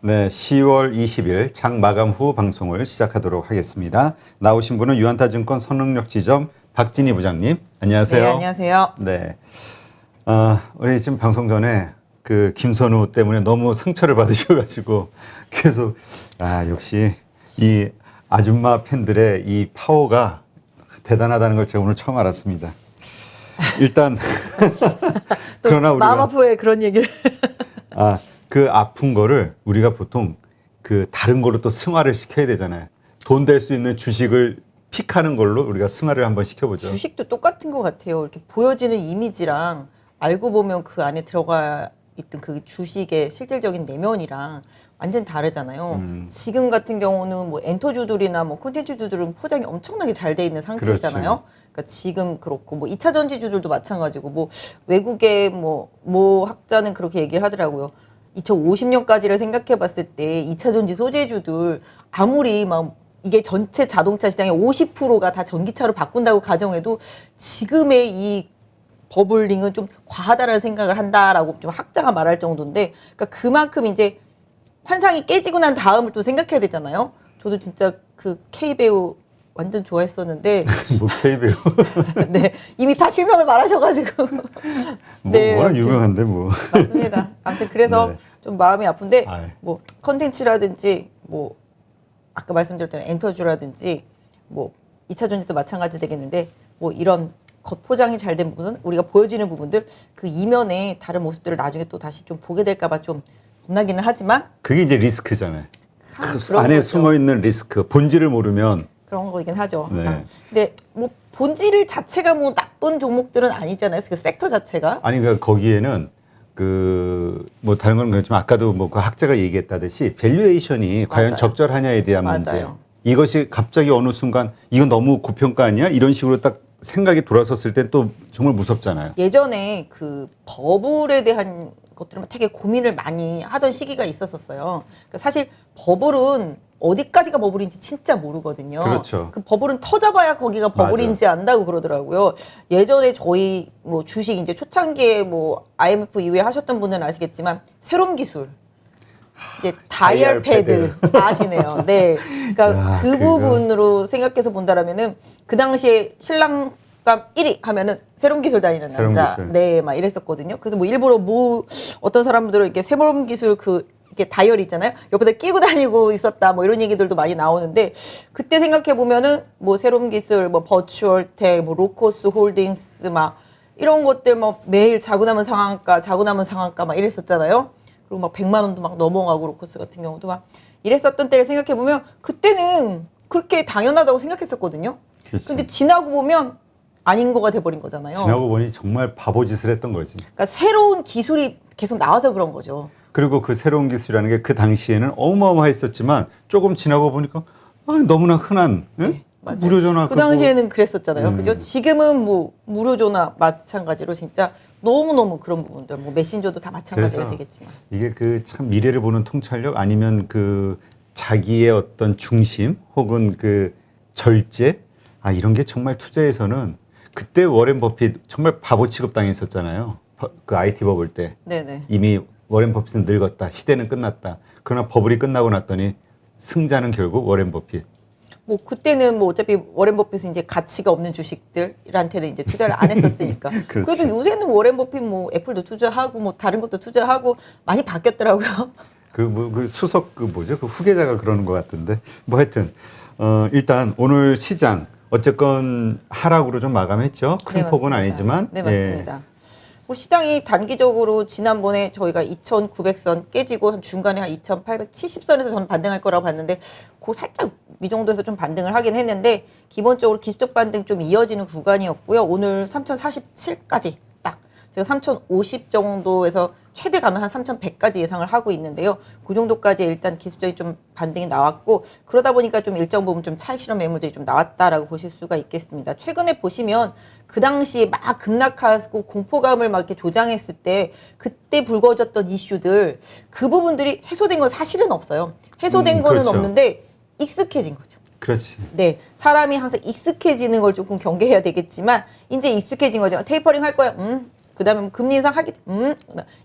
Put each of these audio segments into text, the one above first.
네, 10월 20일 장 마감 후 방송을 시작하도록 하겠습니다. 나오신 분은 유한타증권 선흥역 지점 박진희 부장님, 안녕하세요. 네, 안녕하세요. 네, 우리 지금 방송 전에 그 김선우 때문에 너무 상처를 받으셔가지고 계속 역시 이 아줌마 팬들의 이 파워가 대단하다는 걸 제가 오늘 처음 알았습니다. 일단 그러나 우리가 마음 아프게 그런 얘기를 그 아픈 거를 우리가 보통 그 다른 걸로 또 승화를 시켜야 되잖아요. 돈 될 수 있는 주식을 픽하는 걸로 우리가 승화를 한번 시켜보죠. 주식도 똑같은 것 같아요. 이렇게 보여지는 이미지랑 알고 보면 그 안에 들어가 있던 그 주식의 실질적인 내면이랑 완전 다르잖아요. 지금 같은 경우는 뭐 엔터주들이나 뭐 콘텐츠주들은 포장이 엄청나게 잘 돼 있는 상태잖아요. 그렇죠. 그러니까 지금 그렇고 뭐 2차 전지주들도 마찬가지고 뭐 외국의 뭐 학자는 그렇게 얘기를 하더라고요. 2050년까지를 생각해 봤을 때 2차 전지 소재주들 아무리 막 이게 전체 자동차 시장의 50%가 다 전기차로 바꾼다고 가정해도 지금의 이 버블링은 좀 과하다라는 생각을 한다라고 좀 학자가 말할 정도인데, 그러니까 그만큼 이제 환상이 깨지고 난 다음을 또 생각해야 되잖아요. 저도 진짜 그 K 배우 완전 좋아했었는데 뭐 K배우 네, 이미 다 실명을 말하셔가지고 뭐 워낙 유명한데 뭐. 맞습니다. 아무튼 그래서 네. 좀 마음이 아픈데 아이. 뭐 컨텐츠라든지 뭐 아까 말씀드렸던 엔터주라든지 뭐 2차 전지도 마찬가지 되겠는데 뭐 이런 겉포장이 잘 된 부분은 우리가 보여지는 부분들 그 이면의 다른 모습들을 나중에 또 다시 좀 보게 될까 봐 좀 겁나기는 하지만 그게 이제 리스크잖아요. 그 안에 거죠. 숨어 있는 리스크, 본질을 모르면. 그런 거이긴 하죠. 네. 항상. 근데 뭐 본질 자체가 뭐 나쁜 종목들은 아니잖아요. 그 섹터 자체가. 아니 그러니까 거기에는 그 뭐 다른 건 그렇지만 아까도 뭐 그 학자가 얘기했다듯이 밸류에이션이 과연 맞아요. 적절하냐에 대한 문제. 맞아요. 이것이 갑자기 어느 순간 이건 너무 고평가 아니야? 이런 식으로 딱 생각이 돌아섰을 때 또 정말 무섭잖아요. 예전에 그 버블에 대한 것들은 되게 고민을 많이 하던 시기가 있었었어요. 그러니까 사실 버블은 어디까지가 버블인지 진짜 모르거든요. 그렇죠. 그 버블은 터져봐야 거기가 버블인지 안다고 그러더라고요. 예전에 저희 뭐 주식 이제 초창기에 뭐 IMF 이후에 하셨던 분은 아시겠지만 세롬 기술. 이제 다이얼 패드 아시네요. 네. 그러니까 야, 그 그거. 부분으로 생각해서 본다라면은 그 당시에 신랑감 1위 하면은 세롬 기술 다니는 세롬 남자. 기술. 네, 막 이랬었거든요. 그래서 뭐 일부러 뭐 어떤 사람들은 이렇게 세롬 기술 그 이렇게 다이얼 있잖아요. 옆에다 끼고 다니고 있었다. 뭐 이런 얘기들도 많이 나오는데 그때 생각해 보면은 뭐 세롬 기술, 뭐 버추얼텍, 뭐 로코스 홀딩스 막 이런 것들 뭐 매일 자고 남은 상한가 막 이랬었잖아요. 그리고 막 100만 원도 막 넘어가고 로코스 같은 경우도 막 이랬었던 때를 생각해 보면 그때는 그렇게 당연하다고 생각했었거든요. 그렇죠. 근데 지나고 보면 아닌 거가 돼버린 거잖아요. 지나고 보니 정말 바보짓을 했던 거지. 그러니까 새로운 기술이 계속 나와서 그런 거죠. 그리고 그 새로운 기술이라는 게 그 당시에는 어마어마했었지만 조금 지나고 보니까 너무나 흔한 맞아요. 무료전화 그 당시에는 그랬었잖아요. 그죠? 지금은 뭐 무료전화 마찬가지로 진짜 너무너무 그런 부분들, 뭐 메신저도 다 마찬가지가 그래서 되겠지만. 이게 그 참 미래를 보는 통찰력 아니면 그 자기의 어떤 중심 혹은 그 절제 이런 게 정말 투자에서는 그때 워렌 버핏 정말 바보 취급 당했었잖아요. 그 IT 버블 때 네네. 이미 워렌 버핏은 늙었다. 시대는 끝났다. 그러나 버블이 끝나고 났더니 승자는 결국 워렌 버핏. 뭐 그때는 뭐 어차피 워렌 버핏은 이제 가치가 없는 주식들한테는 이제 투자를 안 했었으니까. 그렇죠. 그래도 요새는 워렌 버핏 뭐 애플도 투자하고 뭐 다른 것도 투자하고 많이 바뀌었더라고요. 그 수석 그 뭐죠? 그 후계자가 그러는 것 같은데. 뭐 하여튼 일단 오늘 시장 어쨌건 하락으로 좀 마감했죠. 큰 네, 폭은 맞습니다. 아니지만. 네, 맞습니다. 뭐 시장이 단기적으로 지난번에 저희가 2,900선 깨지고 한 중간에 한 2,870선에서 저는 반등할 거라고 봤는데 그 살짝 이 정도에서 좀 반등을 하긴 했는데 기본적으로 기술적 반등 좀 이어지는 구간이었고요. 오늘 3,047까지 딱 제가 3,050 정도에서 최대 가면 한 3,100까지 예상을 하고 있는데요. 그 정도까지 일단 기술적인 좀 반등이 나왔고 그러다 보니까 좀 일정 부분 좀 차익 실현 매물들이 좀 나왔다라고 보실 수가 있겠습니다. 최근에 보시면 그 당시에 막 급락하고 공포감을 막 이렇게 조장했을 때 그때 불거졌던 이슈들 그 부분들이 해소된 건 사실은 없어요. 해소된 거는 그렇죠. 없는데 익숙해진 거죠. 그렇지. 네, 사람이 항상 익숙해지는 걸 조금 경계해야 되겠지만 이제 익숙해진 거죠. 테이퍼링 할 거야. 그다음에 뭐 금리 인상 하기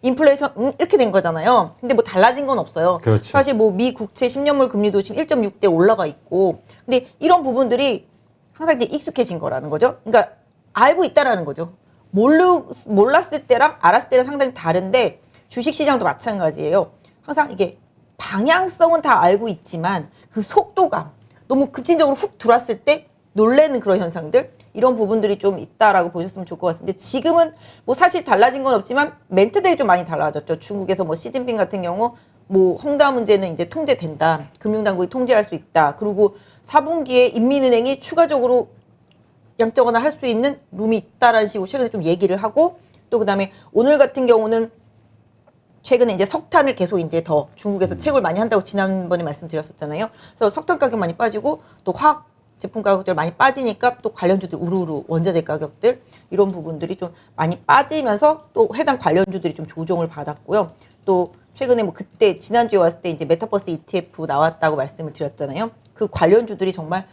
인플레이션 이렇게 된 거잖아요. 근데 뭐 달라진 건 없어요. 그렇죠. 사실 뭐 미 국채 10년물 금리도 지금 1.6대 올라가 있고. 근데 이런 부분들이 항상 이제 익숙해진 거라는 거죠. 그러니까 알고 있다라는 거죠. 몰랐을 때랑 알았을 때랑 상당히 다른데 주식 시장도 마찬가지예요. 항상 이게 방향성은 다 알고 있지만 그 속도감 너무 급진적으로 훅 들어왔을 때 놀래는 그런 현상들 이런 부분들이 좀 있다라고 보셨으면 좋을 것 같은데 지금은 뭐 사실 달라진 건 없지만 멘트들이 좀 많이 달라졌죠. 중국에서 뭐 시진핑 같은 경우 뭐 헝다 문제는 이제 통제된다. 금융당국이 통제할 수 있다. 그리고 4분기에 인민은행이 추가적으로 양적 완화할 수 있는 룸이 있다라는 식으로 최근에 좀 얘기를 하고 또 그다음에 오늘 같은 경우는 최근에 이제 석탄을 계속 이제 더 중국에서 채굴 많이 한다고 지난번에 말씀드렸었잖아요. 그래서 석탄 가격 많이 빠지고 또 화학 제품 가격들 많이 빠지니까 또 관련주들 우르르 원자재 가격들 이런 부분들이 좀 많이 빠지면서 또 해당 관련주들이 좀 조정을 받았고요. 또 최근에 뭐 그때 지난주에 왔을 때 이제 메타버스 ETF 나왔다고 말씀을 드렸잖아요. 그 관련주들이 정말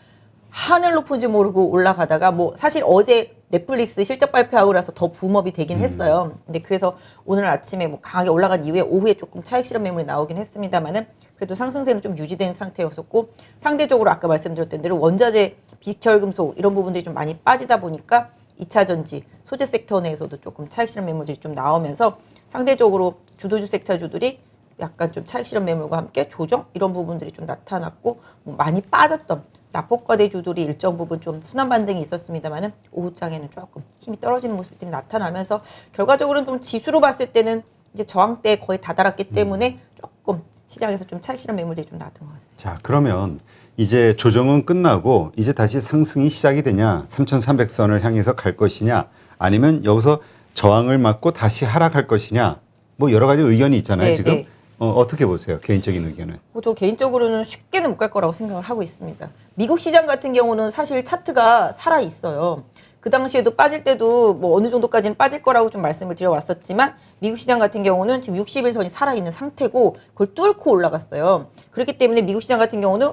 하늘 높은지 모르고 올라가다가 뭐 사실 어제 넷플릭스 실적 발표하고 나서 더 붐업이 되긴 했어요. 근데 그래서 오늘 아침에 뭐 강하게 올라간 이후에 오후에 조금 차익 실현 매물이 나오긴 했습니다만은 그래도 상승세는 좀 유지된 상태였었고 상대적으로 아까 말씀드렸던 대로 원자재, 비철금속 이런 부분들이 좀 많이 빠지다 보니까 2차 전지, 소재 섹터 내에서도 조금 차익 실현 매물들이 좀 나오면서 상대적으로 주도주 섹터주들이 약간 좀 차익 실현 매물과 함께 조정 이런 부분들이 좀 나타났고 뭐 많이 빠졌던 낙폭과대주들이 일정 부분 좀 순환 반등이 있었습니다만은 오후장에는 조금 힘이 떨어지는 모습들이 나타나면서 결과적으로는 좀 지수로 봤을 때는 이제 저항대에 거의 다다랐기 때문에 조금 시장에서 좀 차익 실현 매물들이 좀 나왔던 것 같습니다. 자, 그러면 이제 조정은 끝나고 이제 다시 상승이 시작이 되냐? 3,300선을 향해서 갈 것이냐? 아니면 여기서 저항을 맞고 다시 하락할 것이냐? 뭐 여러 가지 의견이 있잖아요, 네, 지금. 네. 어떻게 보세요? 개인적인 의견은. 저 개인적으로는 쉽게는 못 갈 거라고 생각을 하고 있습니다. 미국 시장 같은 경우는 사실 차트가 살아 있어요. 그 당시에도 빠질 때도 뭐 어느 정도까지는 빠질 거라고 좀 말씀을 드려왔었지만 미국 시장 같은 경우는 지금 60일선이 살아있는 상태고 그걸 뚫고 올라갔어요. 그렇기 때문에 미국 시장 같은 경우는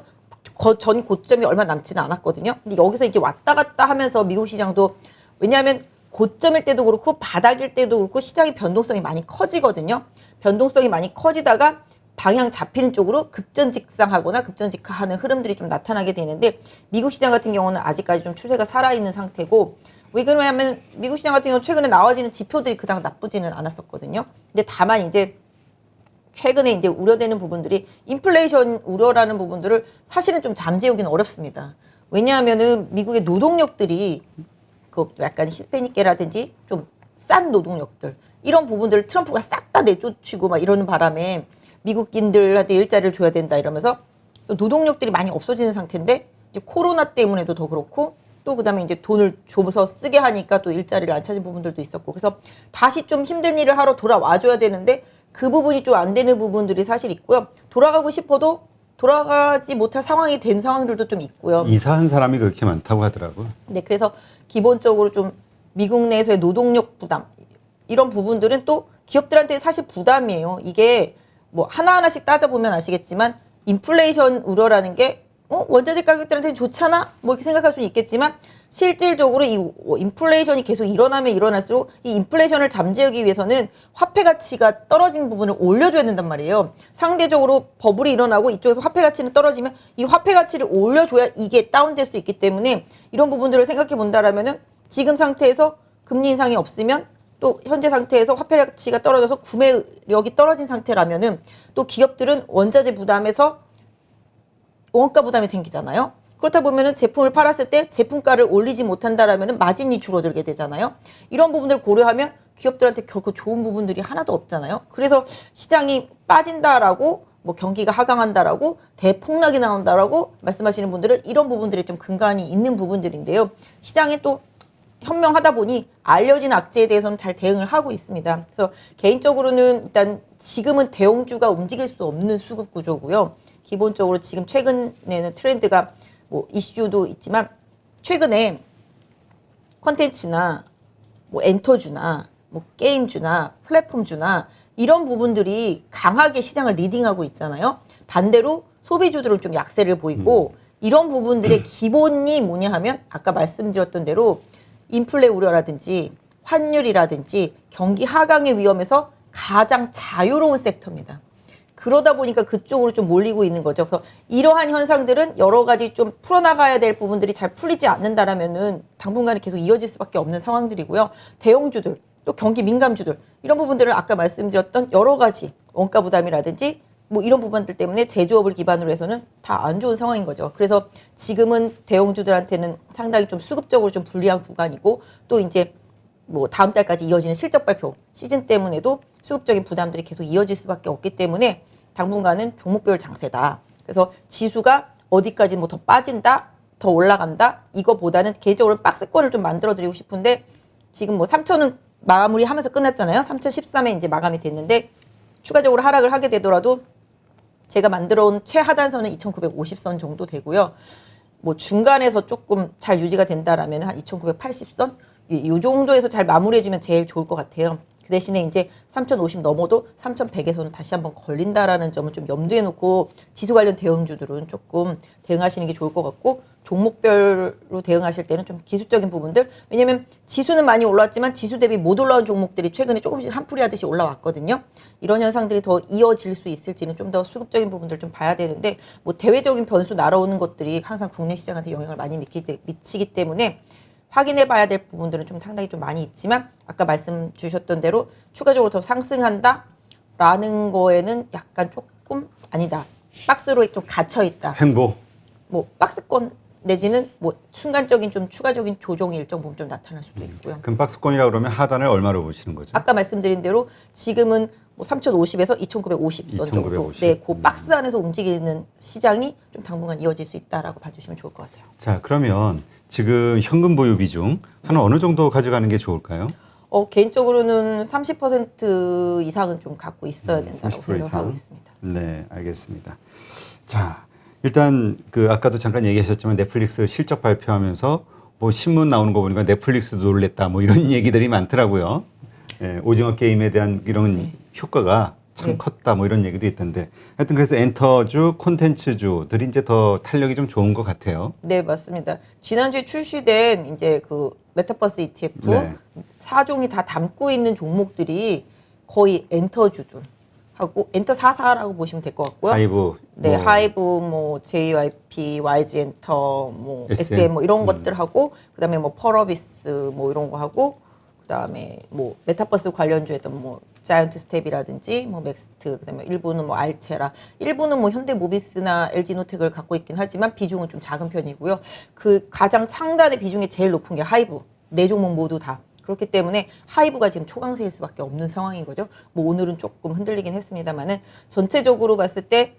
전 고점이 얼마 남지는 않았거든요. 근데 여기서 이제 왔다 갔다 하면서 미국 시장도 왜냐하면 고점일 때도 그렇고 바닥일 때도 그렇고 시장의 변동성이 많이 커지거든요. 변동성이 많이 커지다가 방향 잡히는 쪽으로 급전직상하거나 급전직하하는 흐름들이 좀 나타나게 되는데 미국 시장 같은 경우는 아직까지 좀 추세가 살아있는 상태고 왜 그러냐면 미국 시장 같은 경우 최근에 나와지는 지표들이 그닥 나쁘지는 않았었거든요. 근데 다만 이제 최근에 이제 우려되는 부분들이 인플레이션 우려라는 부분들을 사실은 좀 잠재우기는 어렵습니다. 왜냐하면은 미국의 노동력들이 그 약간 히스패닉계라든지 좀 싼 노동력들 이런 부분들을 트럼프가 싹 다 내쫓고 막 이러는 바람에 미국인들한테 일자리를 줘야 된다 이러면서 노동력들이 많이 없어지는 상태인데 이제 코로나 때문에도 더 그렇고 또 그다음에 이제 돈을 줘서 쓰게 하니까 또 일자리를 안 찾은 부분들도 있었고 그래서 다시 좀 힘든 일을 하러 돌아와줘야 되는데 그 부분이 좀 안 되는 부분들이 사실 있고요. 돌아가고 싶어도 돌아가지 못할 상황이 된 상황들도 좀 있고요. 이사한 사람이 그렇게 많다고 하더라고요. 네, 그래서 기본적으로 좀 미국 내에서의 노동력 부담 이런 부분들은 또 기업들한테 사실 부담이에요. 이게 뭐 하나하나씩 따져보면 아시겠지만 인플레이션 우려라는 게 원자재 가격들한테는 좋잖아? 뭐 이렇게 생각할 수는 있겠지만 실질적으로 이 인플레이션이 계속 일어나면 일어날수록 이 인플레이션을 잠재우기 위해서는 화폐 가치가 떨어진 부분을 올려줘야 된단 말이에요. 상대적으로 버블이 일어나고 이쪽에서 화폐 가치는 떨어지면 이 화폐 가치를 올려줘야 이게 다운될 수 있기 때문에 이런 부분들을 생각해 본다라면은 지금 상태에서 금리 인상이 없으면 또 현재 상태에서 화폐 가치가 떨어져서 구매력이 떨어진 상태라면은 또 기업들은 원자재 부담에서 원가 부담이 생기잖아요. 그렇다 보면은 제품을 팔았을 때 제품가를 올리지 못한다라면은 마진이 줄어들게 되잖아요. 이런 부분들을 고려하면 기업들한테 결코 좋은 부분들이 하나도 없잖아요. 그래서 시장이 빠진다라고 뭐 경기가 하강한다라고 대폭락이 나온다라고 말씀하시는 분들은 이런 부분들이 좀 근간이 있는 부분들인데요. 시장이 또 현명하다 보니 알려진 악재에 대해서는 잘 대응을 하고 있습니다. 그래서 개인적으로는 일단 지금은 대형주가 움직일 수 없는 수급 구조고요. 기본적으로 지금 최근에는 트렌드가 뭐 이슈도 있지만 최근에 콘텐츠나 뭐 엔터주나 뭐 게임주나 플랫폼주나 이런 부분들이 강하게 시장을 리딩하고 있잖아요. 반대로 소비주들은 좀 약세를 보이고 이런 부분들의 기본이 뭐냐 하면 아까 말씀드렸던 대로 인플레 우려라든지 환율이라든지 경기 하강의 위험에서 가장 자유로운 섹터입니다. 그러다 보니까 그쪽으로 좀 몰리고 있는 거죠. 그래서 이러한 현상들은 여러 가지 좀 풀어나가야 될 부분들이 잘 풀리지 않는다라면은 당분간은 계속 이어질 수밖에 없는 상황들이고요. 대형주들, 또 경기 민감주들 이런 부분들을 아까 말씀드렸던 여러 가지 원가 부담이라든지 뭐 이런 부분들 때문에 제조업을 기반으로 해서는 다 안 좋은 상황인 거죠. 그래서 지금은 대형주들한테는 상당히 좀 수급적으로 좀 불리한 구간이고 또 이제 뭐 다음 달까지 이어지는 실적 발표 시즌 때문에도 수급적인 부담들이 계속 이어질 수밖에 없기 때문에 당분간은 종목별 장세다. 그래서 지수가 어디까지 뭐 더 빠진다, 더 올라간다 이거보다는 개인적으로 박스권을 좀 만들어 드리고 싶은데 지금 뭐 3천은 마무리하면서 끝났잖아요. 3,013에 이제 마감이 됐는데 추가적으로 하락을 하게 되더라도 제가 만들어 온 최하단선은 2,950선 정도 되고요. 뭐 중간에서 조금 잘 유지가 된다라면 한 2,980선 이 정도에서 잘 마무리해주면 제일 좋을 것 같아요. 그 대신에 이제 3,050 넘어도 3,100에서는 다시 한번 걸린다라는 점을 좀 염두에 놓고 지수 관련 대응주들은 조금 대응하시는 게 좋을 것 같고 종목별로 대응하실 때는 좀 기술적인 부분들 왜냐면 지수는 많이 올랐지만 지수 대비 못 올라온 종목들이 최근에 조금씩 한풀이 하듯이 올라왔거든요. 이런 현상들이 더 이어질 수 있을지는 좀 더 수급적인 부분들 좀 봐야 되는데 뭐 대외적인 변수 날아오는 것들이 항상 국내 시장한테 영향을 많이 미치기 때문에 확인해 봐야 될 부분들은 좀 상당히 좀 많이 있지만 아까 말씀 주셨던 대로 추가적으로 더 상승한다라는 거에는 약간 조금 아니다. 박스로 좀 갇혀 있다. 횡보. 뭐 박스권 내지는 뭐 순간적인 좀 추가적인 조정이 일정 부분 좀 나타날 수도 있고요. 그럼 박스권이라고 그러면 하단을 얼마로 보시는 거죠? 아까 말씀드린 대로 지금은 뭐 3,050에서 2,950선 정도. 2,950. 네, 그 박스 안에서 움직이는 시장이 좀 당분간 이어질 수 있다라고 봐주시면 좋을 것 같아요. 자, 그러면 지금 현금 보유 비중 한 어느 정도 가져가는 게 좋을까요? 개인적으로는 30% 이상은 좀 갖고 있어야 된다고 30% 생각하고 이상? 있습니다. 네, 알겠습니다. 자, 일단 그 아까도 잠깐 얘기하셨지만 넷플릭스 실적 발표하면서 뭐 신문 나오는 거 보니까 넷플릭스도 놀랬다 뭐 이런 얘기들이 많더라고요. 예, 오징어 게임에 대한 이런 효과가 참 네. 컸다 뭐 이런 얘기도 있던데 하여튼 그래서 엔터주, 콘텐츠주들이 이제 더 탄력이 좀 좋은 것 같아요. 네, 맞습니다. 지난주에 출시된 이제 그 메타버스 ETF 네. 4종이 다 담고 있는 종목들이 거의 엔터주들 하고 엔터 44라고 보시면 될 것 같고요. 하이브, 네, 뭐 하이브, 뭐 JYP, YG 엔터, 뭐 SM. SM 뭐 이런 것들 하고 그다음에 뭐 펄어비스 뭐 이런 거 하고 그다음에 뭐 메타버스 관련주 했던 뭐 자이언트 스텝이라든지 뭐 맥스트 그다음에 일부는 뭐 알체라 일부는 뭐 현대모비스나 LG노텍을 갖고 있긴 하지만 비중은 좀 작은 편이고요. 그 가장 상단의 비중이 제일 높은 게 하이브 네 종목 모두 다 그렇기 때문에 하이브가 지금 초강세일 수밖에 없는 상황인 거죠. 뭐 오늘은 조금 흔들리긴 했습니다만은 전체적으로 봤을 때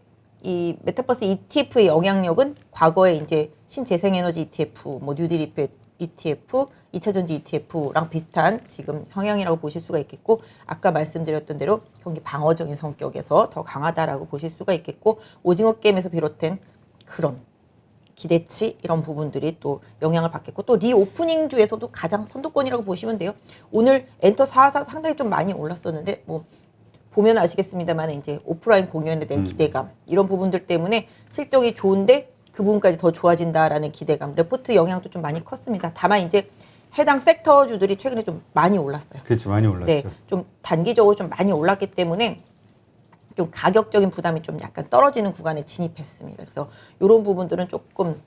이 메타버스 ETF의 영향력은 과거에 이제 신재생에너지 ETF, 뭐 뉴딜리페 ETF, 2차전지 ETF랑 비슷한 지금 성향이라고 보실 수가 있겠고 아까 말씀드렸던 대로 경기 방어적인 성격에서 더 강하다라고 보실 수가 있겠고 오징어 게임에서 비롯된 그런 기대치 이런 부분들이 또 영향을 받겠고 또 리오프닝 주에서도 가장 선두권이라고 보시면 돼요. 오늘 엔터 44 상당히 좀 많이 올랐었는데 뭐 보면 아시겠습니다만 이제 오프라인 공연에 대한 기대감 이런 부분들 때문에 실적이 좋은데 그 부분까지 더 좋아진다라는 기대감 레포트 영향도 좀 많이 컸습니다. 다만 이제 해당 섹터주들이 최근에 좀 많이 올랐어요. 그렇죠, 많이 올랐죠. 네, 좀 단기적으로 좀 많이 올랐기 때문에 좀 가격적인 부담이 좀 약간 떨어지는 구간에 진입했습니다. 그래서 이런 부분들은 조금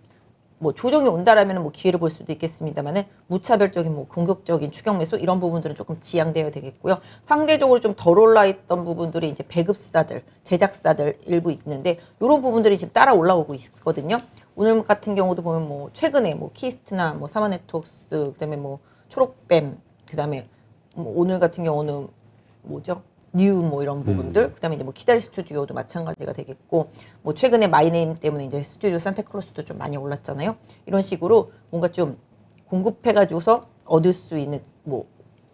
뭐 조정이 온다라면 뭐 기회를 볼 수도 있겠습니다만은 무차별적인 뭐 공격적인 추격 매수 이런 부분들은 조금 지양되어야 되겠고요. 상대적으로 좀 덜 올라있던 부분들이 이제 배급사들, 제작사들 일부 있는데 이런 부분들이 지금 따라 올라오고 있거든요. 오늘 같은 경우도 보면 뭐 최근에 뭐 키스트나 뭐 사마네트웍스 그다음에 뭐 초록뱀 그다음에 뭐 오늘 같은 경우는 뭐죠? 뉴 뭐 이런 부분들 그다음에 이제 뭐 키다리 스튜디오도 마찬가지가 되겠고 뭐 최근에 마이네임 때문에 이제 스튜디오 산타클로스도 좀 많이 올랐잖아요. 이런 식으로 뭔가 좀 공급해가지고서 얻을 수 있는 뭐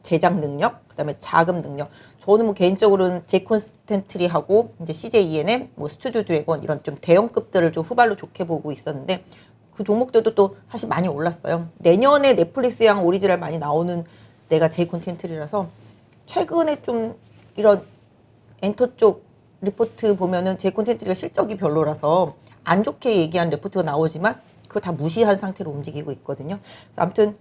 제작 능력 그다음에 자금 능력 저는 뭐 개인적으로는 제이콘스텐트리하고 이제 CJ ENM 뭐 스튜디오 드래곤 이런 좀 대형급들을 좀 후발로 좋게 보고 있었는데 그 종목들도 또 사실 많이 올랐어요. 내년에 넷플릭스양 오리지널 많이 나오는 내가 제이콘텐트리라서 최근에 좀 이런 엔터 쪽 리포트 보면은 제 콘텐츠가 실적이 별로라서 안 좋게 얘기한 리포트가 나오지만 그거 다 무시한 상태로 움직이고 있거든요. 그래서 아무튼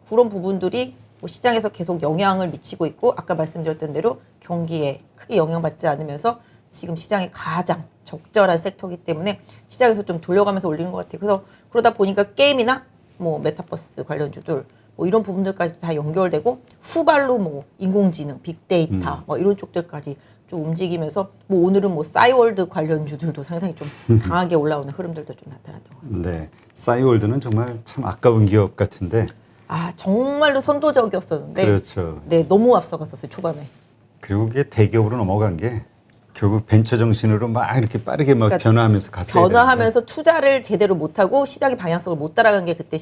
그런 부분들이 뭐 시장에서 계속 영향을 미치고 있고 아까 말씀드렸던 대로 경기에 크게 영향받지 않으면서 지금 시장이 가장 적절한 섹터이기 때문에 시장에서 좀 돌려가면서 올리는 것 같아요. 그래서 그러다 보니까 게임이나 뭐 메타버스 관련주들 뭐 이런 부분들까지 다 연결되고 후발로 뭐 인공지능, 빅데이터 뭐 이런 쪽들까지 좀 움직이면서 뭐 오늘은 뭐 싸이월드 관련주들도 상당히 좀 강하게 올라오는 흐름들도 좀 나타났던 것 같아요. 네, 싸이월드는 정말 참 아까운 기업 같은데. 아 정말로 선도적이었었는데 그렇죠. 네 너무 앞서갔었어요 초반에. 그리고 그게 대기업으로 넘어간 게 결국 벤처 정신으로 막 이렇게 빠르게 막 그러니까 변화하면서 갔어야 변화하면서 투자를 제대로 못하고 시장의 방향성을 못 따라간 게 그때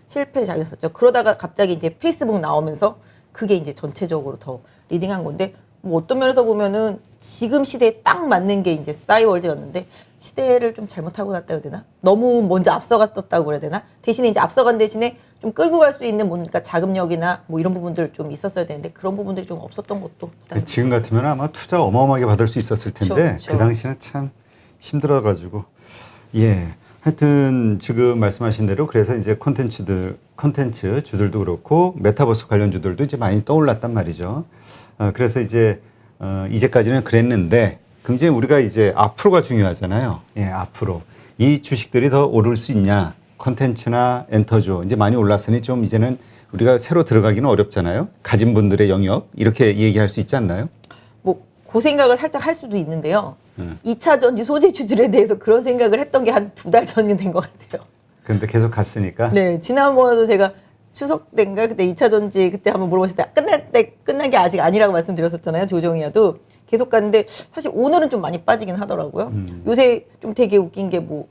실패작이었었죠. 그러다가 갑자기 이제 페이스북 나오면서 그게 이제 전체적으로 더 리딩한 건데 뭐 어떤 면에서 보면은 지금 시대에 딱 맞는 게 이제 싸이월드였는데 시대를 좀 잘못하고 났다 해야 되나? 너무 먼저 앞서갔었다고 그래야 되나? 대신에 이제 앞서간 대신에 좀 끌고 갈 수 있는 뭔가 자금력이나 뭐 이런 부분들 좀 있었어야 되는데 그런 부분들이 좀 없었던 것도 되는데 지금 같으면 아마 투자 어마어마하게 받을 수 있었을 텐데 그쵸. 그 당시는 참 힘들어가지고 예 하여튼 지금 말씀하신 대로 그래서 이제 콘텐츠 주들도 그렇고 메타버스 관련 주들도 이제 많이 떠올랐단 말이죠. 그래서 이제까지는 그랬는데 굉장히 우리가 이제 앞으로가 중요하잖아요. 예, 앞으로 이 주식들이 더 오를 수 있냐? 콘텐츠나 엔터주 이제 많이 올랐으니 좀 이제는 우리가 새로 들어가기는 어렵잖아요. 가진 분들의 영역 이렇게 얘기할 수 있지 않나요? 뭐 그 생각을 살짝 할 수도 있는데요. 2차 전지 소재주들에 대해서 그런 생각을 했던 게 한 2달 전이 된 것 같아요. 근데 계속 갔으니까. 네, 지난번에도 제가 추석 때인가 그때 2차 전지 그때 한번 물어봤을 때 끝난 게 아직 아니라고 말씀드렸었잖아요. 조정이야도 계속 갔는데 사실 오늘은 좀 많이 빠지긴 하더라고요. 요새 좀 되게 웃긴 게 뭐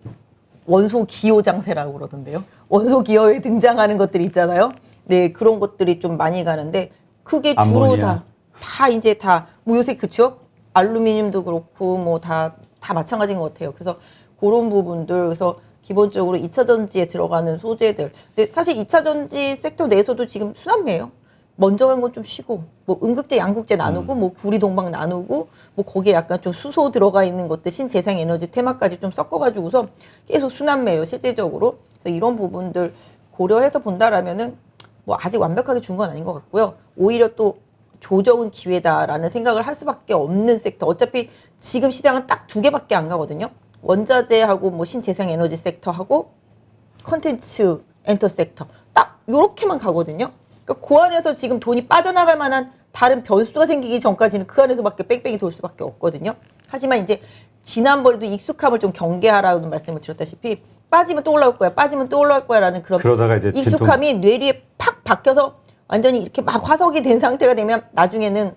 원소 기호 장세라고 그러던데요. 원소 기호에 등장하는 것들이 있잖아요. 네, 그런 것들이 좀 많이 가는데 그게 주로 암모니아. 다 이제 다 뭐 요새 그쵸? 알루미늄도 그렇고 뭐 다 마찬가지인 것 같아요. 그래서 그런 부분들 그래서 기본적으로 2차 전지에 들어가는 소재들. 근데 사실 2차 전지 섹터 내에서도 지금 순환매예요. 먼저 간 건 좀 쉬고 뭐 음극재, 양극재 나누고 뭐 구리, 동박 나누고 뭐 거기에 약간 좀 수소 들어가 있는 것들 신재생 에너지 테마까지 좀 섞어가지고서 계속 순환매예요 실제적으로. 그래서 이런 부분들 고려해서 본다라면은 뭐 아직 완벽하게 준 건 아닌 것 같고요. 오히려 또 조정은 기회다라는 생각을 할 수밖에 없는 섹터. 어차피 지금 시장은 딱 2개밖에 안 가거든요. 원자재하고 뭐 신재생 에너지 섹터하고 컨텐츠 엔터 섹터 딱 요렇게만 가거든요. 그러니까 그 안에서 지금 돈이 빠져나갈 만한 다른 변수가 생기기 전까지는 그 안에서밖에 뺑뺑이 돌 수밖에 없거든요. 하지만 이제 지난번에도 익숙함을 좀 경계하라는 말씀을 드렸다시피 빠지면 또 올라올 거야, 빠지면 또 올라올 거야라는 그런 그러다가 이제 익숙함이 뇌리에 팍 박혀서 완전히 이렇게 막 화석이 된 상태가 되면 나중에는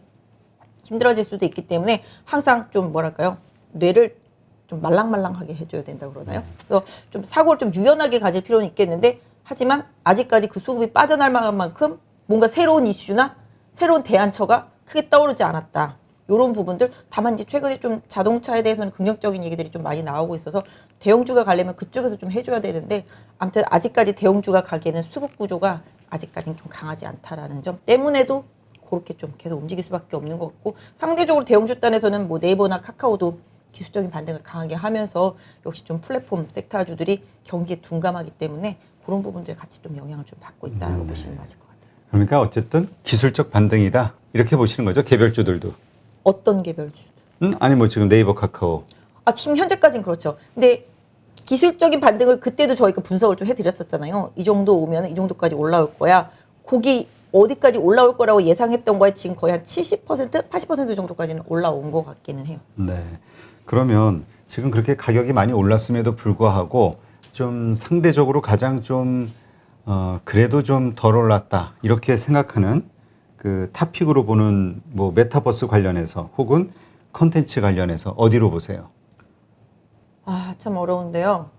힘들어질 수도 있기 때문에 항상 좀 뭐랄까요 뇌를 좀 말랑말랑하게 해줘야 된다고 그러나요? 그래서 좀 사고를 좀 유연하게 가질 필요는 있겠는데 하지만 아직까지 그 수급이 빠져날 만큼 뭔가 새로운 이슈나 새로운 대안처가 크게 떠오르지 않았다. 이런 부분들 다만 이제 최근에 좀 자동차에 대해서는 긍정적인 얘기들이 좀 많이 나오고 있어서 대형주가 가려면 그쪽에서 좀 해줘야 되는데 아무튼 아직까지 대형주가 가기에는 수급 구조가 아직까지는 좀 강하지 않다라는 점 때문에도 그렇게 좀 계속 움직일 수밖에 없는 것 같고 상대적으로 대형주 단에서는 뭐 네이버나 카카오도 기술적인 반등을 강하게 하면서 역시 좀 플랫폼 섹터주들이 경기에 둔감하기 때문에 그런 부분들 같이 좀 영향을 좀 받고 있다라고 보시면 맞을 것 같아요. 그러니까 어쨌든 기술적 반등이다 이렇게 보시는 거죠 개별주들도. 어떤 개별주? 아니 뭐 지금 네이버, 카카오. 아 지금 현재까지는 그렇죠. 근데 기술적인 반등을 그때도 저희가 분석을 좀 해드렸었잖아요. 이 정도 오면 이 정도까지 올라올 거야. 거기 어디까지 올라올 거라고 예상했던 거에 지금 거의 한 70%, 80% 정도까지는 올라온 것 같기는 해요. 네. 그러면 지금 그렇게 가격이 많이 올랐음에도 불구하고 좀 상대적으로 가장 좀 그래도 좀 덜 올랐다 이렇게 생각하는 그 탑픽으로 보는 뭐 메타버스 관련해서 혹은 컨텐츠 관련해서 어디로 보세요? 아 참 어려운데요.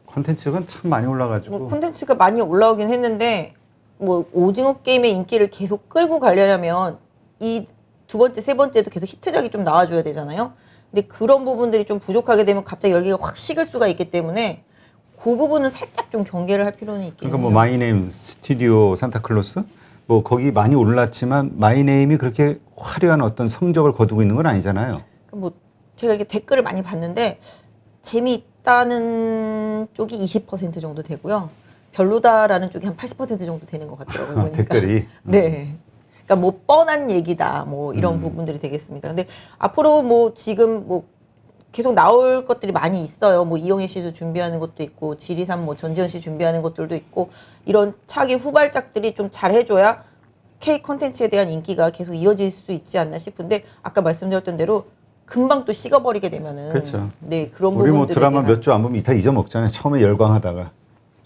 컨텐츠가 참 많이 올라가지고 뭐 콘텐츠가 많이 올라오긴 했는데 뭐 오징어 게임의 인기를 계속 끌고 가려면 이 두 번째, 세 번째도 계속 히트작이 좀 나와줘야 되잖아요. 근데 그런 부분들이 좀 부족하게 되면 갑자기 열기가 확 식을 수가 있기 때문에 그 부분은 살짝 좀 경계를 할 필요는 있긴 그러니까 해요. 뭐 마이네임 스튜디오 산타클로스 뭐 거기 많이 올랐지만 마이네임이 그렇게 화려한 어떤 성적을 거두고 있는 건 아니잖아요. 뭐 제가 이렇게 댓글을 많이 봤는데 재미있다는 쪽이 20% 정도 되고요. 별로다라는 쪽이 한 80% 정도 되는 것 같더라고요. 보니까. 댓글이. 네. 그러니까 뭐 뻔한 얘기다 뭐 이런 부분들이 되겠습니다. 근데 앞으로 뭐 지금 뭐 계속 나올 것들이 많이 있어요. 뭐 이영애 씨도 준비하는 것도 있고 지리산 뭐 전지현 씨 준비하는 것들도 있고 이런 차기 후발작들이 좀 잘해줘야 K 콘텐츠에 대한 인기가 계속 이어질 수 있지 않나 싶은데 아까 말씀드렸던 대로 금방 또 식어버리게 되면은 그렇죠. 네 그런 우리 뭐 부분들에 드라마 대한 몇 주 안 보면 다 잊어먹잖아요. 처음에 열광하다가.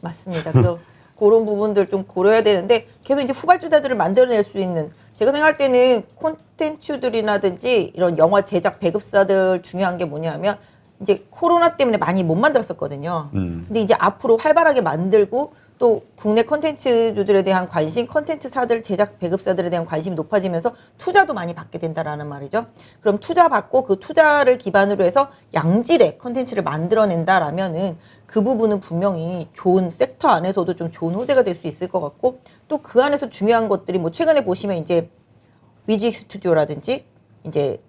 맞습니다. 그래서 그런 부분들 좀 고려해야 되는데 계속 이제 후발주자들을 만들어낼 수 있는 제가 생각할 때는 콘텐츠들이라든지 이런 영화 제작 배급사들 중요한 게 뭐냐면 이제 코로나 때문에 많이 못 만들었었거든요. 근데 이제 앞으로 활발하게 만들고 또 국내 콘텐츠주들에 대한 관심, 콘텐츠사들, 제작 배급사들에 대한 관심이 높아지면서 투자도 많이 받게 된다라는 말이죠. 그럼 투자 받고 그 투자를 기반으로 해서 양질의 콘텐츠를 만들어낸다라면은 그 부분은 분명히 좋은 섹터 안에서도 좀 좋은 호재가 될 수 있을 것 같고 또 그 안에서 중요한 것들이 뭐 최근에 보시면 이제 위직 스튜디오라든지 이제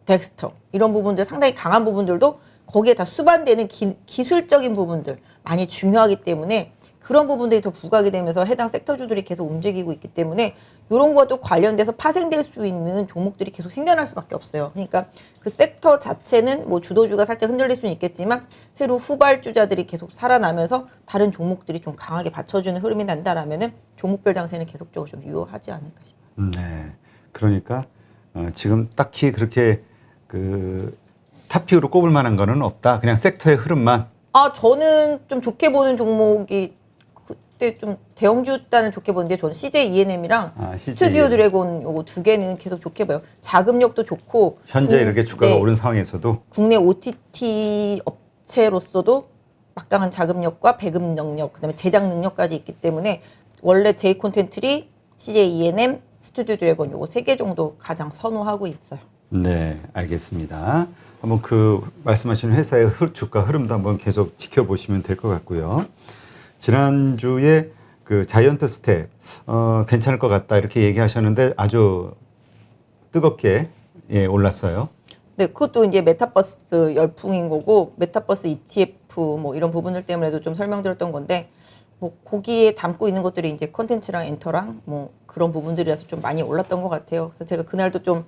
덱스터 이런 부분들 상당히 강한 부분들도 거기에 다 수반되는 기술적인 부분들 많이 중요하기 때문에 그런 부분들이 더 부각이 되면서 해당 섹터주들이 계속 움직이고 있기 때문에 이런 것도 관련돼서 파생될 수 있는 종목들이 계속 생겨날 수밖에 없어요. 그러니까 그 섹터 자체는 뭐 주도주가 살짝 흔들릴 수는 있겠지만 새로 후발주자들이 계속 살아나면서 다른 종목들이 좀 강하게 받쳐주는 흐름이 난다라면은 종목별 장세는 계속적으로 좀 유효하지 않을까 싶어요. 네. 그러니까 지금 딱히 그렇게 그 탑픽으로 꼽을 만한 거는 없다. 그냥 섹터의 흐름만. 아 저는 좀 좋게 보는 종목이 그때 좀 대형주단을 좋게 보는데 저는 CJ E&M이랑 CJ 스튜디오 드래곤 요거 두 개는 계속 좋게 봐요. 자금력도 좋고 현재 이렇게 주가가 네, 오른 상황에서도 국내 OTT 업체로서도 막강한 자금력과 배급 능력, 그다음에 제작 능력까지 있기 때문에 원래 J 콘텐츠리 CJ E&M, 스튜디오 드래곤 요거 세 개 정도 가장 선호하고 있어요. 네, 알겠습니다. 한번 그 말씀하신 회사의 주가 흐름도 한번 계속 지켜보시면 될 것 같고요. 지난주에 그 자이언트 스텝 괜찮을 것 같다 이렇게 얘기하셨는데 아주 뜨겁게 예, 올랐어요. 네, 그것도 이제 메타버스 열풍인 거고 메타버스 ETF 뭐 이런 부분들 때문에도 좀 설명드렸던 건데 뭐 거기에 담고 있는 것들이 이제 컨텐츠랑 엔터랑 뭐 그런 부분들이라서 좀 많이 올랐던 것 같아요. 그래서 제가 그날도 좀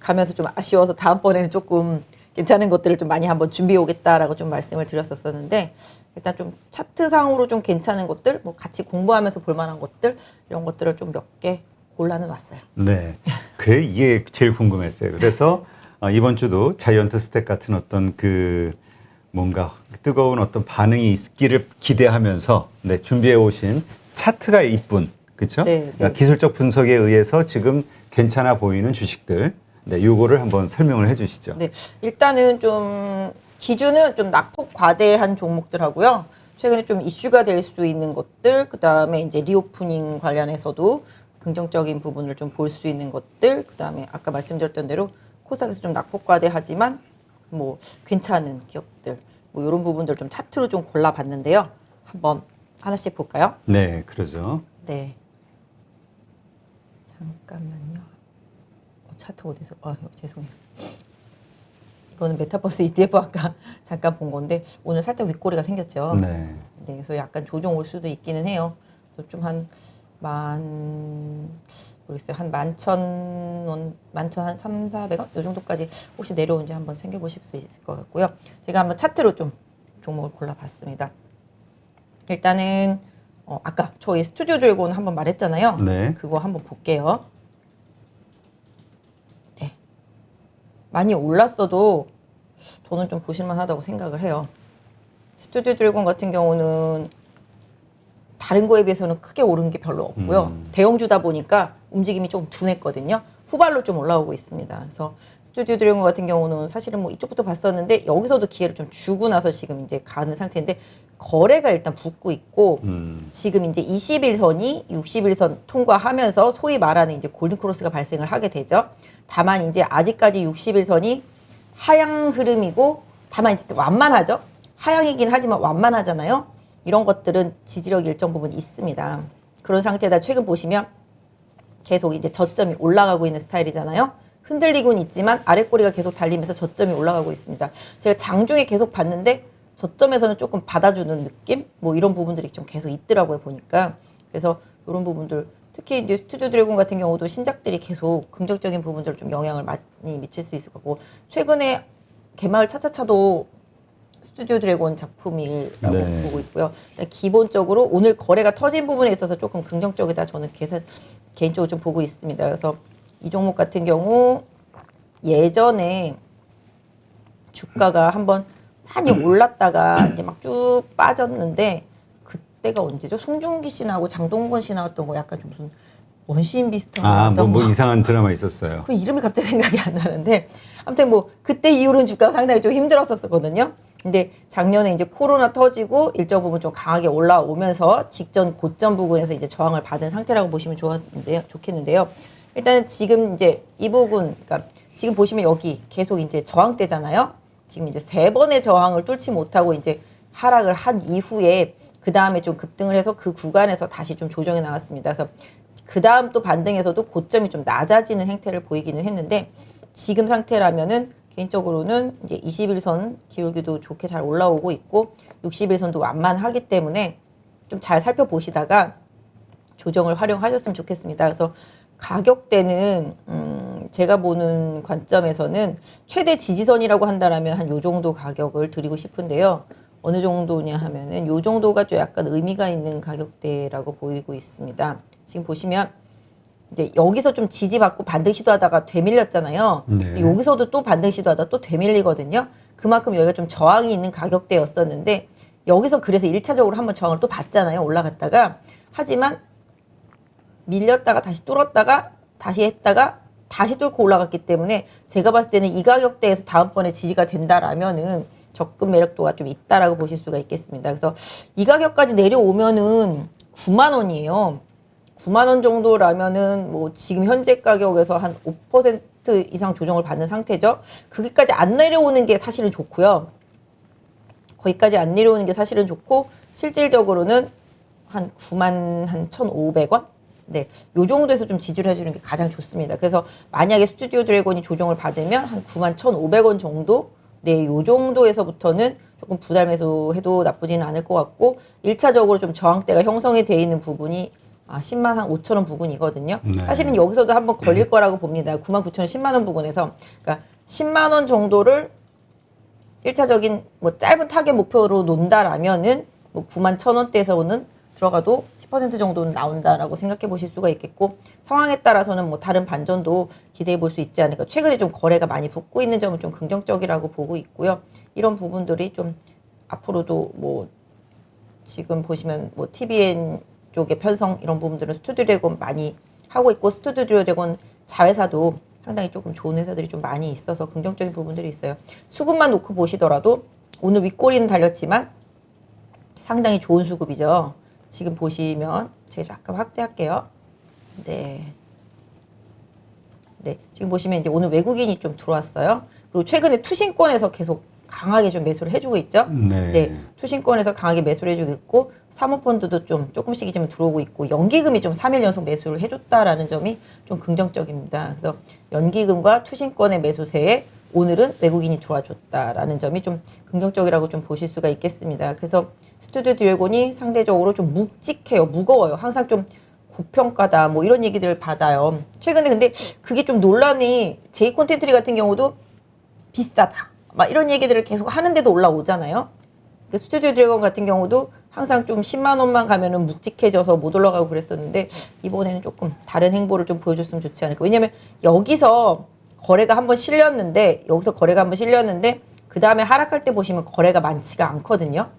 가면서 좀 아쉬워서 다음번에는 조금 괜찮은 것들을 좀 많이 한번 준비해 오겠다라고 좀 말씀을 드렸었는데 일단 좀 차트상으로 좀 괜찮은 것들 뭐 같이 공부하면서 볼 만한 것들 이런 것들을 좀 몇 개 골라는 왔어요. 네, 그래 이게 제일 궁금했어요. 그래서 이번 주도 자이언트 스텝 같은 어떤 그 뭔가 뜨거운 어떤 반응이 있기를 기대하면서 네, 준비해 오신 차트가 이쁜 그렇죠? 네, 그러니까 네. 기술적 분석에 의해서 지금 괜찮아 보이는 주식들, 네, 요거를 한번 설명을 해주시죠. 네, 일단은 좀 기준은 좀 낙폭 과대한 종목들하고요. 최근에 좀 이슈가 될 수 있는 것들, 그 다음에 이제 리오프닝 관련해서도 긍정적인 부분을 좀 볼 수 있는 것들, 그 다음에 아까 말씀드렸던 대로 코스닥에서 좀 낙폭 과대하지만 뭐 괜찮은 기업들, 뭐 이런 부분들 좀 차트로 좀 골라봤는데요. 한번 하나씩 볼까요? 네, 그러죠. 네. 잠깐만요. 차트 어디서? 죄송해요. 이거는 메타버스 ETF 아까 잠깐 본 건데 오늘 살짝 윗꼬리가 생겼죠. 네. 네, 그래서 약간 조정 올 수도 있기는 해요. 그래서 좀 모르겠어요. 한 11,000원, 11,000 한 3,400원? 요 정도까지 혹시 내려온지 한번 생겨보실 수 있을 것 같고요. 제가 한번 차트로 좀 종목을 골라봤습니다. 일단은 아까 저희 스튜디오 드래곤 한번 말했잖아요. 네. 그거 한번 볼게요. 네. 많이 올랐어도 저는 좀 보실만하다고 생각을 해요. 스튜디오 드래곤 같은 경우는 다른 거에 비해서는 크게 오른 게 별로 없고요. 대형주다 보니까 움직임이 조금 둔했거든요. 후발로 좀 올라오고 있습니다. 그래서 스튜디오 드래곤 같은 경우는 사실은 뭐 이쪽부터 봤었는데 여기서도 기회를 좀 주고 나서 지금 이제 가는 상태인데 거래가 일단 붙고 있고 지금 이제 21선이 61선 통과하면서 소위 말하는 이제 골든 크로스가 발생을 하게 되죠. 다만 이제 아직까지 61선이 하향 흐름이고 다만 이제 완만하죠. 하향이긴 하지만 완만하잖아요. 이런 것들은 지지력이 일정 부분 있습니다. 그런 상태다 최근 보시면 계속 이제 저점이 올라가고 있는 스타일이잖아요. 흔들리고는 있지만 아랫꼬리가 계속 달리면서 저점이 올라가고 있습니다. 제가 장중에 계속 봤는데 저점에서는 조금 받아주는 느낌? 뭐 이런 부분들이 좀 계속 있더라고요, 보니까. 그래서 이런 부분들, 특히 이제 스튜디오 드래곤 같은 경우도 신작들이 계속 긍정적인 부분들을 좀 영향을 많이 미칠 수 있을 거고, 최근에 개마을 차차차도 스튜디오 드래곤 작품이라고 네. 보고 있고요. 일단 기본적으로 오늘 거래가 터진 부분에 있어서 조금 긍정적이다. 저는 개인적으로 좀 보고 있습니다. 그래서 이 종목 같은 경우 예전에 주가가 한번 많이 올랐다가 이제 막 쭉 빠졌는데, 그때가 언제죠? 송중기 씨 나오고 장동건 씨 나왔던 거 약간 좀 무슨 원시인 비슷한 거 나왔던 뭐 거. 이상한 드라마 있었어요. 그 이름이 갑자기 생각이 안 나는데, 아무튼 뭐 그때 이후로는 주가가 상당히 좀 힘들었었거든요. 근데 작년에 이제 코로나 터지고 일정 부분 좀 강하게 올라오면서 직전 고점 부근에서 이제 저항을 받은 상태라고 보시면 좋겠는데요. 일단은 지금 이제 이 부분, 그러니까 지금 보시면 여기 계속 이제 저항대잖아요. 지금 이제 3번의 저항을 뚫지 못하고 이제 하락을 한 이후에 그 다음에 좀 급등을 해서 그 구간에서 다시 좀 조정이 나왔습니다. 그래서 그 다음 또 반등에서도 고점이 좀 낮아지는 행태를 보이기는 했는데, 지금 상태라면은 개인적으로는 이제 21선 기울기도 좋게 잘 올라오고 있고 61선도 완만하기 때문에 좀 잘 살펴보시다가 조정을 활용하셨으면 좋겠습니다. 그래서 가격대는 제가 보는 관점에서는 최대 지지선이라고 한다라면 한 요 정도 가격을 드리고 싶은데요. 어느 정도냐 하면은 요 정도가 좀 약간 의미가 있는 가격대라고 보이고 있습니다. 지금 보시면 이제 여기서 좀 지지받고 반등 시도하다가 되밀렸잖아요. 네. 여기서도 또 반등 시도하다 또 되밀리거든요. 그만큼 여기가 좀 저항이 있는 가격대였었는데, 여기서 그래서 1차적으로 한번 저항을 또 받잖아요. 올라갔다가. 하지만 밀렸다가 다시 뚫었다가 다시 했다가 다시 뚫고 올라갔기 때문에 제가 봤을 때는 이 가격대에서 다음번에 지지가 된다라면은 접근 매력도가 좀 있다라고 보실 수가 있겠습니다. 그래서 이 가격까지 내려오면은 9만 원이에요. 9만 원 정도라면은 뭐 지금 현재 가격에서 한 5% 이상 조정을 받는 상태죠. 거기까지 안 내려오는 게 사실은 좋고요. 거기까지 안 내려오는 게 사실은 좋고, 실질적으로는 한 9만 한 1,500원? 네, 요 정도에서 좀 지지를 해주는 게 가장 좋습니다. 그래서 만약에 스튜디오 드래곤이 조정을 받으면 한 9만 1,500원 정도? 네, 요 정도에서부터는 조금 부담 매수해도 나쁘지는 않을 것 같고, 1차적으로 좀 저항대가 형성이 돼 있는 부분이 10만 한 5천 원 부근이거든요. 네. 사실은 여기서도 한번 걸릴 거라고 봅니다. 9만 9천 원, 10만 원 부근에서. 그러니까 10만 원 정도를 1차적인 뭐 짧은 타겟 목표로 놓는다라면은 뭐 9만 1천 원대에서는 들어가도 10% 정도는 나온다라고 생각해 보실 수가 있겠고, 상황에 따라서는 뭐 다른 반전도 기대해 볼 수 있지 않을까. 최근에 좀 거래가 많이 붙고 있는 점은 좀 긍정적이라고 보고 있고요. 이런 부분들이 좀 앞으로도 뭐 지금 보시면 뭐 TVN 쪽의 편성 이런 부분들은 스튜디오 드래곤 많이 하고 있고, 스튜디오 드래곤 자회사도 상당히 조금 좋은 회사들이 좀 많이 있어서 긍정적인 부분들이 있어요. 수급만 놓고 보시더라도 오늘 윗꼬리는 달렸지만 상당히 좋은 수급이죠. 지금 보시면 제가 잠깐 확대할게요. 네. 네. 지금 보시면 이제 오늘 외국인이 좀 들어왔어요. 그리고 최근에 투신권에서 계속 강하게 좀 매수를 해주고 있죠. 네. 투신권에서 강하게 매수를 해주고 있고, 사모펀드도 좀 조금씩이지만 들어오고 있고, 연기금이 좀 3일 연속 매수를 해줬다라는 점이 좀 긍정적입니다. 그래서 연기금과 투신권의 매수세에 오늘은 외국인이 들어와줬다라는 점이 좀 긍정적이라고 좀 보실 수가 있겠습니다. 그래서 스튜디오 드래곤이 상대적으로 좀 묵직해요. 무거워요. 항상 좀 고평가다 뭐 이런 얘기들을 받아요. 최근에 근데 그게 좀 논란이, 제이 콘텐츠리 같은 경우도 비싸다 막 이런 얘기들을 계속 하는데도 올라오잖아요. 스튜디오 드래곤 같은 경우도 항상 좀 10만 원만 가면은 묵직해져서 못 올라가고 그랬었는데, 이번에는 조금 다른 행보를 좀 보여줬으면 좋지 않을까. 왜냐면 여기서 거래가 한번 실렸는데, 그 다음에 하락할 때 보시면 거래가 많지가 않거든요.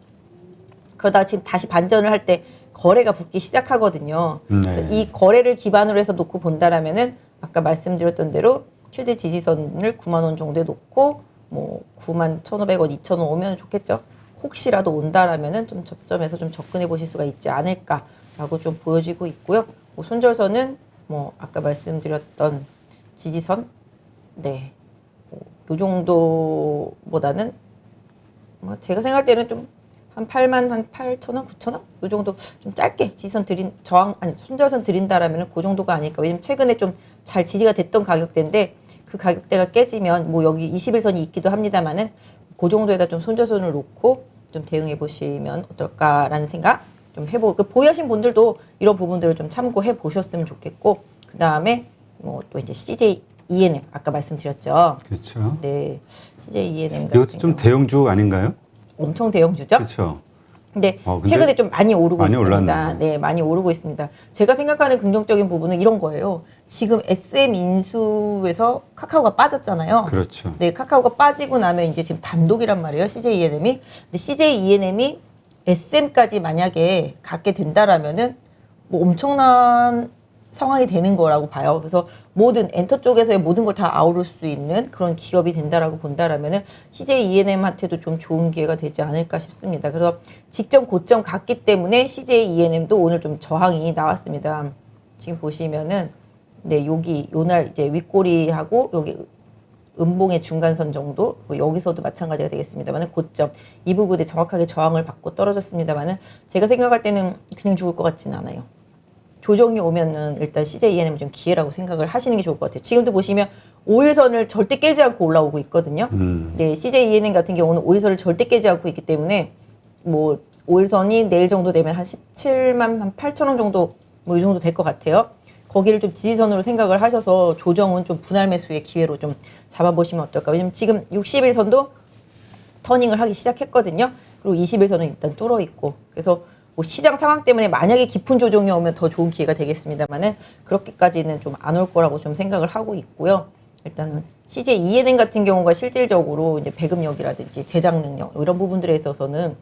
그러다가 지금 다시 반전을 할 때 거래가 붙기 시작하거든요. 네. 이 거래를 기반으로 해서 놓고 본다라면은 아까 말씀드렸던 대로 최대 지지선을 9만 원 정도에 놓고 뭐 9만 1,500원, 2,000원 오면 좋겠죠. 혹시라도 온다라면은 좀 저점에서 좀 접근해 보실 수가 있지 않을까라고 좀 보여지고 있고요. 뭐 손절선은 뭐 아까 말씀드렸던 지지선, 네, 요 정도보다는 뭐 제가 생각할 때는 좀 한 8만 한 8,000원, 9,000원 요 정도 좀 짧게 지지선 드린 손절선 드린다라면은 그 정도가 아닐까. 왜냐면 최근에 좀 잘 지지가 됐던 가격대인데, 그 가격대가 깨지면 뭐 여기 21선이 있기도 합니다만은 그 정도에다 좀 손절선을 놓고 좀 대응해 보시면 어떨까라는 생각 좀 해보고 보유하신 분들도 이런 부분들을 좀 참고해 보셨으면 좋겠고 그 다음에 뭐 또 이제 CJ ENM 아까 말씀드렸죠. 그렇죠. 네, CJ ENM 같은 이것도 좀 경우 대형주 아닌가요? 엄청 대형주죠. 그렇죠. 근데, 근데 최근에 좀 많이 오르고 많이 있습니다. 올랐네요. 네, 많이 오르고 있습니다. 제가 생각하는 긍정적인 부분은 이런 거예요. 지금 SM 인수에서 카카오가 빠졌잖아요. 그렇죠. 네, 카카오가 빠지고 나면 이제 지금 단독이란 말이에요. CJ ENM이. 근데 CJ ENM이 SM까지 만약에 갖게 된다라면은 뭐 엄청난 상황이 되는 거라고 봐요. 그래서 모든 엔터 쪽에서의 모든 걸 다 아우를 수 있는 그런 기업이 된다라고 본다라면은 CJ ENM한테도 좀 좋은 기회가 되지 않을까 싶습니다. 그래서 직전 고점 갔기 때문에 CJ ENM도 오늘 좀 저항이 나왔습니다. 지금 보시면은 네, 여기 요날 이제 윗꼬리하고 여기 음봉의 중간선 정도 뭐 여기서도 마찬가지가 되겠습니다만은 고점 이 부분에 정확하게 저항을 받고 떨어졌습니다만은 제가 생각할 때는 그냥 죽을 것 같지는 않아요. 조정이 오면은 일단 CJ ENM 좀 기회라고 생각을 하시는 게 좋을 것 같아요. 지금도 보시면 5일선을 절대 깨지 않고 올라오고 있거든요. 네, CJ ENM 같은 경우는 5일선을 절대 깨지 않고 있기 때문에 뭐 5일선이 내일 정도 되면 한 17만 한 8천 원 정도 뭐 이 정도 될 것 같아요. 거기를 좀 지지선으로 생각을 하셔서 조정은 좀 분할 매수의 기회로 좀 잡아보시면 어떨까. 왜냐면 지금 60일선도 터닝을 하기 시작했거든요. 그리고 20일선은 일단 뚫어 있고 그래서 뭐 시장 상황 때문에 만약에 깊은 조정이 오면 더 좋은 기회가 되겠습니다만은 그렇게까지는 좀 안 올 거라고 좀 생각을 하고 있고요. 일단은 CJ ENM 같은 경우가 실질적으로 이제 배급력이라든지 제작 능력 이런 부분들에 있어서는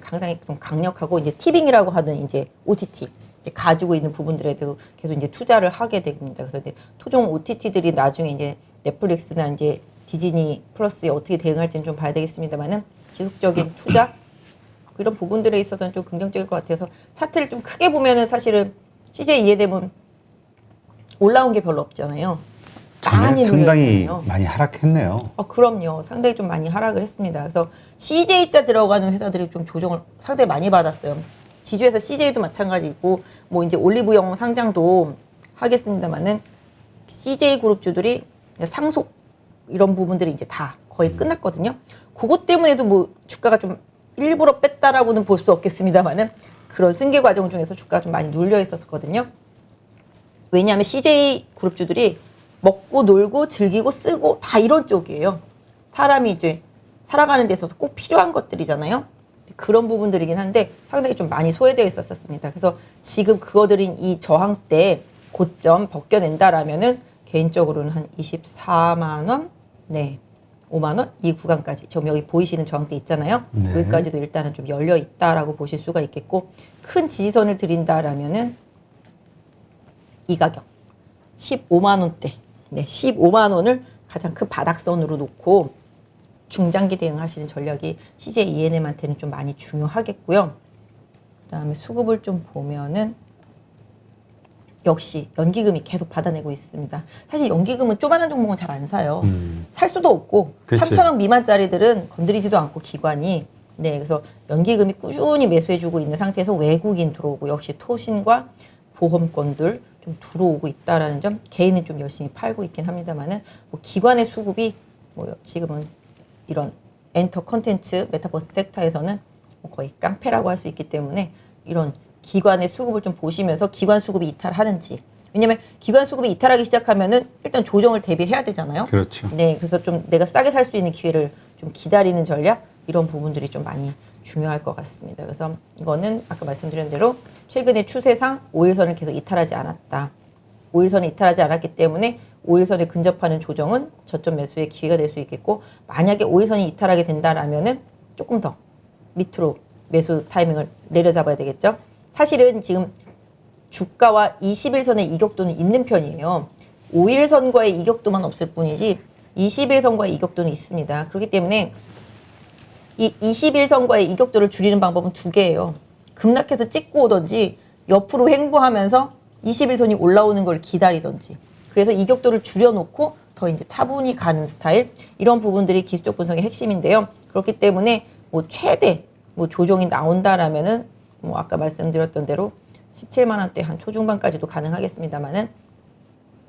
상당히 좀 강력하고 이제 티빙이라고 하는 이제 OTT 이제 가지고 있는 부분들에도 계속 이제 투자를 하게 됩니다. 그래서 이제 토종 OTT들이 나중에 이제 넷플릭스나 이제 디즈니 플러스에 어떻게 대응할지는 좀 봐야 되겠습니다만은 지속적인 투자 이런 부분들에 있어서는 좀 긍정적일 것 같아서 차트를 좀 크게 보면은 사실은 CJ ENM은 올라온 게 별로 없잖아요. 많이 상당히 눌려있잖아요. 많이 하락했네요. 그럼요. 상당히 좀 많이 하락을 했습니다. 그래서 CJ자 들어가는 회사들이 좀 조정을 상당히 많이 받았어요. 지주에서 CJ도 마찬가지고 뭐 이제 올리브영 상장도 하겠습니다만은 CJ 그룹주들이 상속 이런 부분들이 이제 다 거의 끝났거든요. 그것 때문에도 뭐 주가가 좀 일부러 뺐다라고는 볼 수 없겠습니다만은 그런 승계 과정 중에서 주가가 좀 많이 눌려 있었거든요. 왜냐하면 CJ 그룹주들이 먹고 놀고 즐기고 쓰고 다 이런 쪽이에요. 사람이 이제 살아가는 데 있어서 꼭 필요한 것들이잖아요. 그런 부분들이긴 한데 상당히 좀 많이 소외되어 있었습니다. 그래서 지금 그거들인 이 저항 때 고점 벗겨낸다라면은 개인적으로는 한 24만 원, 네, 5만 원 이 구간까지 지금 여기 보이시는 저항대 있잖아요. 네. 여기까지도 일단은 좀 열려 있다라고 보실 수가 있겠고 큰 지지선을 드린다라면은 이 가격 15만 원대, 네, 15만 원을 가장 큰 바닥선으로 놓고 중장기 대응하시는 전략이 CJ ENM한테는 좀 많이 중요하겠고요. 그다음에 수급을 좀 보면은 역시 연기금이 계속 받아내고 있습니다. 사실 연기금은 조그마한 종목은 잘 안 사요. 살 수도 없고 그치. 3천억 미만짜리들은 건드리지도 않고 기관이 네 그래서 연기금이 꾸준히 매수해주고 있는 상태에서 외국인 들어오고 역시 토신과 보험권들 좀 들어오고 있다라는 점 개인은 좀 열심히 팔고 있긴 합니다만은 뭐 기관의 수급이 뭐 지금은 이런 엔터 컨텐츠 메타버스 섹터에서는 뭐 거의 깡패라고 할 수 있기 때문에 이런 기관의 수급을 좀 보시면서 기관 수급이 이탈하는지 왜냐면 기관 수급이 이탈하기 시작하면은 일단 조정을 대비해야 되잖아요. 그렇죠. 네, 그래서 좀 내가 싸게 살 수 있는 기회를 좀 기다리는 전략 이런 부분들이 좀 많이 중요할 것 같습니다. 그래서 이거는 아까 말씀드린 대로 최근의 추세상 5일선을 계속 이탈하지 않았다. 5일선을 이탈하지 않았기 때문에 5일선에 근접하는 조정은 저점 매수의 기회가 될 수 있겠고 만약에 5일선이 이탈하게 된다라면은 조금 더 밑으로 매수 타이밍을 내려잡아야 되겠죠. 사실은 지금 주가와 21선의 이격도는 있는 편이에요. 5일선과의 이격도만 없을 뿐이지 21선과의 이격도는 있습니다. 그렇기 때문에 이 21선과의 이격도를 줄이는 방법은 두 개예요. 급락해서 찍고 오든지 옆으로 횡보하면서 21선이 올라오는 걸 기다리든지 그래서 이격도를 줄여놓고 더 이제 차분히 가는 스타일 이런 부분들이 기술적 분석의 핵심인데요. 그렇기 때문에 뭐 최대 뭐 조정이 나온다라면은 뭐 아까 말씀드렸던 대로 17만 원대 한 초중반까지도 가능하겠습니다만은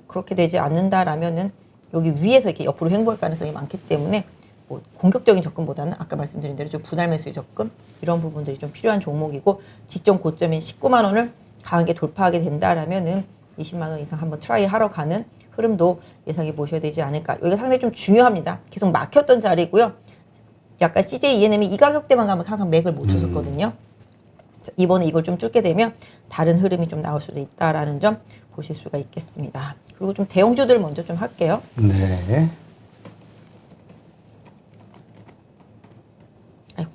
그렇게 되지 않는다라면은 여기 위에서 이렇게 옆으로 횡보할 가능성이 많기 때문에 뭐 공격적인 접근보다는 아까 말씀드린 대로 좀 분할 매수의 접근 이런 부분들이 좀 필요한 종목이고 직전 고점인 19만 원을 강하게 돌파하게 된다라면은 20만 원 이상 한번 트라이 하러 가는 흐름도 예상해 보셔야 되지 않을까. 여기가 상당히 좀 중요합니다. 계속 막혔던 자리고요. 약간 CJ ENM이 이 가격대만 가면 항상 맥을 못 줬었거든요. 이번에 이걸 좀 뚫게 되면 다른 흐름이 좀 나올 수도 있다라는 점 보실 수가 있겠습니다. 그리고 좀 대형주들 먼저 좀 할게요. 네. 아이고.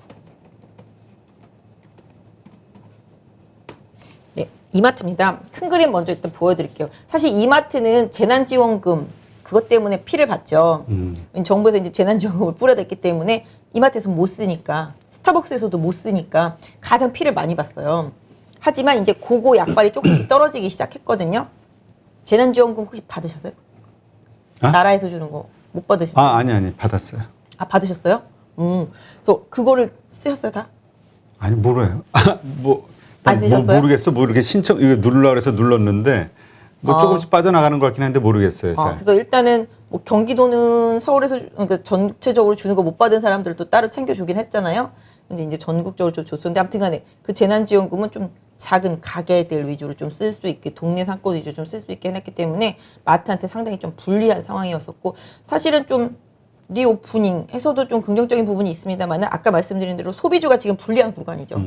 네, 이마트입니다. 큰 그림 먼저 일단 보여드릴게요. 사실 이마트는 재난지원금 그것 때문에 피를 봤죠. 정부에서 이제 재난지원금을 뿌려댔기 때문에 이마트에서 못 쓰니까 스타벅스에서도 못 쓰니까 가장 피를 많이 봤어요. 하지만 이제 그거 약발이 조금씩 떨어지기 시작했거든요. 재난지원금 혹시 받으셨어요? 아? 나라에서 주는 거 못 받으셨어요? 아니 받았어요. 아, 받으셨어요? 그래서 그거를 쓰셨어요 다? 아니 모르요. 안 쓰셨어요? 모르겠 신청 이거 누르려고 해서 눌렀는데 뭐 조금씩 빠져나가는 것 같긴 한데 모르겠어요. 잘. 그래서 일단은 뭐 경기도는 서울에서 그러니까 전체적으로 주는 거 못 받은 사람들도 따로 챙겨주긴 했잖아요. 근데 이제 전국적으로 좀 줬었는데 아무튼간에 그 재난지원금은 좀 작은 가게들 위주로 좀 쓸 수 있게 동네 상권 위주로 좀 쓸 수 있게 해놨기 때문에 마트한테 상당히 좀 불리한 상황이었었고 사실은 좀 리오프닝 해서도 좀 긍정적인 부분이 있습니다만 아까 말씀드린 대로 소비주가 지금 불리한 구간이죠.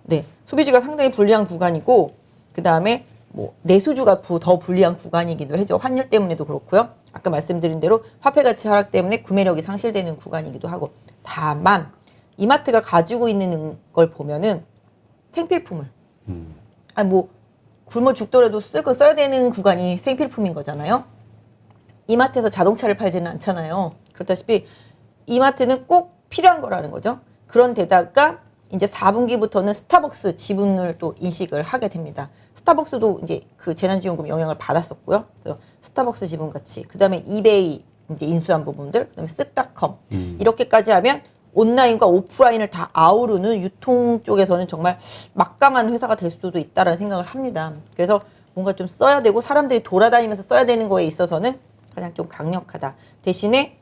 네, 소비주가 상당히 불리한 구간이고 그 다음에 뭐 내수주가 더 불리한 구간이기도 하죠. 환율 때문에도 그렇고요. 아까 말씀드린 대로 화폐 가치 하락 때문에 구매력이 상실되는 구간이기도 하고 다만 이마트가 가지고 있는 걸 보면은 생필품을 아니 뭐 굶어 죽더라도 쓸 거 써야 되는 구간이 생필품인 거잖아요. 이마트에서 자동차를 팔지는 않잖아요. 그렇다시피 이마트는 꼭 필요한 거라는 거죠. 그런데다가 이제 4분기부터는 스타벅스 지분을 또 인식을 하게 됩니다. 스타벅스도 이제 그 재난지원금 영향을 받았었고요. 그래서 스타벅스 지분 가치, 그 다음에 이베이 이제 인수한 부분들, 그 다음에 쓱닷컴 이렇게까지 하면 온라인과 오프라인을 다 아우르는 유통 쪽에서는 정말 막강한 회사가 될 수도 있다라는 생각을 합니다. 그래서 뭔가 좀 써야 되고 사람들이 돌아다니면서 써야 되는 거에 있어서는 가장 좀 강력하다. 대신에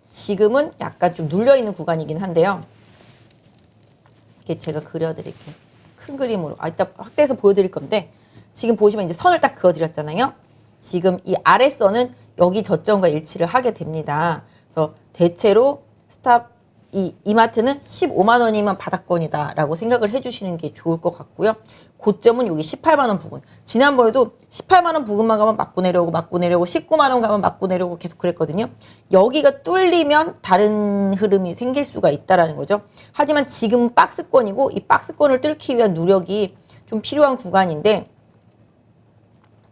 지금은 약간 좀 눌려있는 구간이긴 한데요. 이렇게 제가 그려드릴게요. 큰 그림으로. 이따 확대해서 보여드릴 건데 지금 보시면 이제 선을 딱 그어드렸잖아요. 지금 이 아래선은 여기 저점과 일치를 하게 됩니다. 그래서 대체로 이마트는 15만 원이면 바닥권이다라고 생각을 해주시는 게 좋을 것 같고요. 고점은 여기 18만 원 부근. 지난번에도 18만 원 부근만 가면 맞고 내려오고 19만 원 가면 맞고 내려오고 계속 그랬거든요. 여기가 뚫리면 다른 흐름이 생길 수가 있다라는 거죠. 하지만 지금 박스권이고 이 박스권을 뚫기 위한 노력이 좀 필요한 구간인데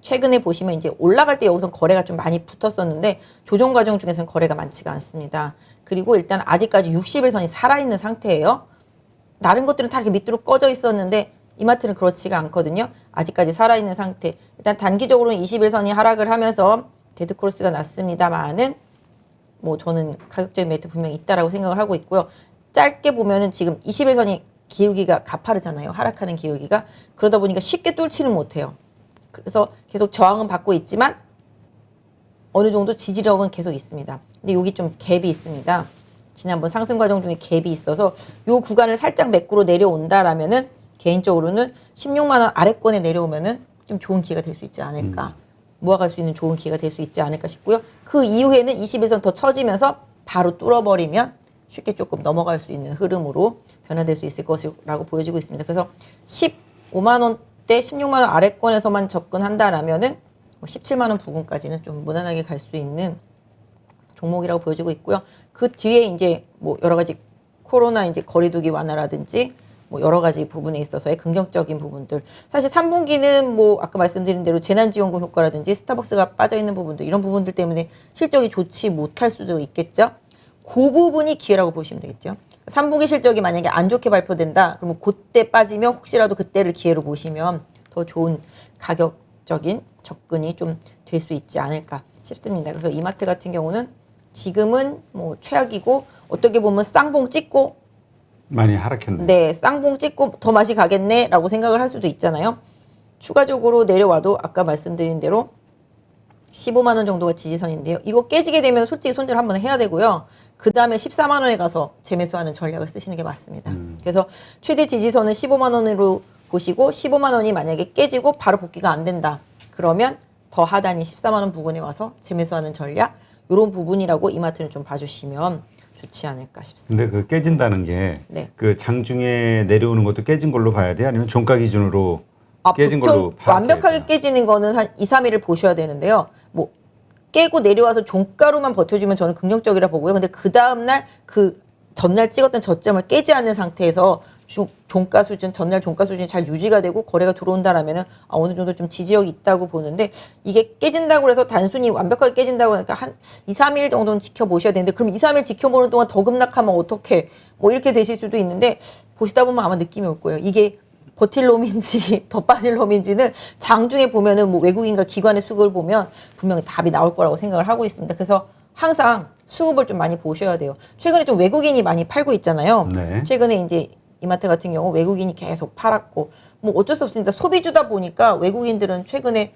최근에 보시면 이제 올라갈 때 여기서 거래가 좀 많이 붙었었는데 조정 과정 중에서는 거래가 많지가 않습니다. 그리고 일단 아직까지 60일선이 살아있는 상태예요. 다른 것들은 다 이렇게 밑으로 꺼져 있었는데 이마트는 그렇지가 않거든요. 아직까지 살아있는 상태. 일단 단기적으로는 21선이 하락을 하면서 데드크로스가 났습니다만은 뭐 저는 가격적인 메리트 분명히 있다라고 생각을 하고 있고요. 짧게 보면은 지금 21선이 기울기가 가파르잖아요. 하락하는 기울기가. 그러다 보니까 쉽게 뚫지는 못해요. 그래서 계속 저항은 받고 있지만 어느 정도 지지력은 계속 있습니다. 근데 여기 좀 갭이 있습니다. 지난번 상승 과정 중에 갭이 있어서 이 구간을 살짝 매꾸로 내려온다라면은 개인적으로는 16만 원 아래권에 내려오면은 좀 좋은 기회가 될 수 있지 않을까. 모아갈 수 있는 좋은 기회가 될 수 있지 않을까 싶고요. 그 이후에는 21선 더 쳐지면서 바로 뚫어버리면 쉽게 조금 넘어갈 수 있는 흐름으로 변화될 수 있을 것이라고 보여지고 있습니다. 그래서 15만 원대 16만 원 아래권에서만 접근한다라면은 17만 원 부근까지는 좀 무난하게 갈 수 있는 종목이라고 보여지고 있고요. 그 뒤에 이제 뭐 여러 가지 코로나 이제 거리두기 완화라든지 뭐 여러 가지 부분에 있어서의 긍정적인 부분들. 사실 3분기는 뭐 아까 말씀드린 대로 재난지원금 효과라든지 스타벅스가 빠져 있는 부분들 이런 부분들 때문에 실적이 좋지 못할 수도 있겠죠. 그 부분이 기회라고 보시면 되겠죠. 3분기 실적이 만약에 안 좋게 발표된다. 그러면 그때 빠지면 혹시라도 그때를 기회로 보시면 더 좋은 가격적인 접근이 좀 될 수 있지 않을까 싶습니다. 그래서 이마트 같은 경우는 지금은 뭐 최악이고 어떻게 보면 쌍봉 찍고 많이 하락했네. 네, 쌍봉 찍고 더 맛이 가겠네라고 생각을 할 수도 있잖아요. 추가적으로 내려와도 아까 말씀드린 대로 15만 원 정도가 지지선인데요. 이거 깨지게 되면 솔직히 손절 한번 해야 되고요. 그 다음에 14만 원에 가서 재매수하는 전략을 쓰시는 게 맞습니다. 그래서 최대 지지선은 15만 원으로 보시고 15만 원이 만약에 깨지고 바로 복귀가 안 된다. 그러면 더 하단이 14만 원 부근에 와서 재매수하는 전략 이런 부분이라고 이마트는 좀 봐주시면 좋지 않을까 싶습니다. 근데 그 깨진다는 게 네. 그 장중에 내려오는 것도 깨진 걸로 봐야 돼? 아니면 종가 기준으로 깨진 걸로 보통 봐야 완벽하게 되나? 깨지는 거는 한 2, 3일을 보셔야 되는데요. 뭐 깨고 내려와서 종가로만 버텨주면 저는 긍정적이라 보고요. 근데 그 다음날 그 전날 찍었던 저점을 깨지 않는 상태에서 종가 수준, 전날 종가 수준이 잘 유지가 되고 거래가 들어온다라면은 어느 정도 좀 지지력이 있다고 보는데 이게 깨진다고 해서 단순히 완벽하게 깨진다고 하니까 한 2, 3일 정도는 지켜보셔야 되는데 그럼 2, 3일 지켜보는 동안 더 급락하면 어떻게 뭐 이렇게 되실 수도 있는데 보시다 보면 아마 느낌이 올 거예요. 이게 버틸 놈인지 더 빠질 놈인지는 장중에 보면은 뭐 외국인과 기관의 수급을 보면 분명히 답이 나올 거라고 생각을 하고 있습니다. 그래서 항상 수급을 좀 많이 보셔야 돼요. 최근에 좀 외국인이 많이 팔고 있잖아요. 네. 최근에 이제 이마트 같은 경우 외국인이 계속 팔았고 뭐 어쩔 수 없습니다. 소비주다 보니까 외국인들은 최근에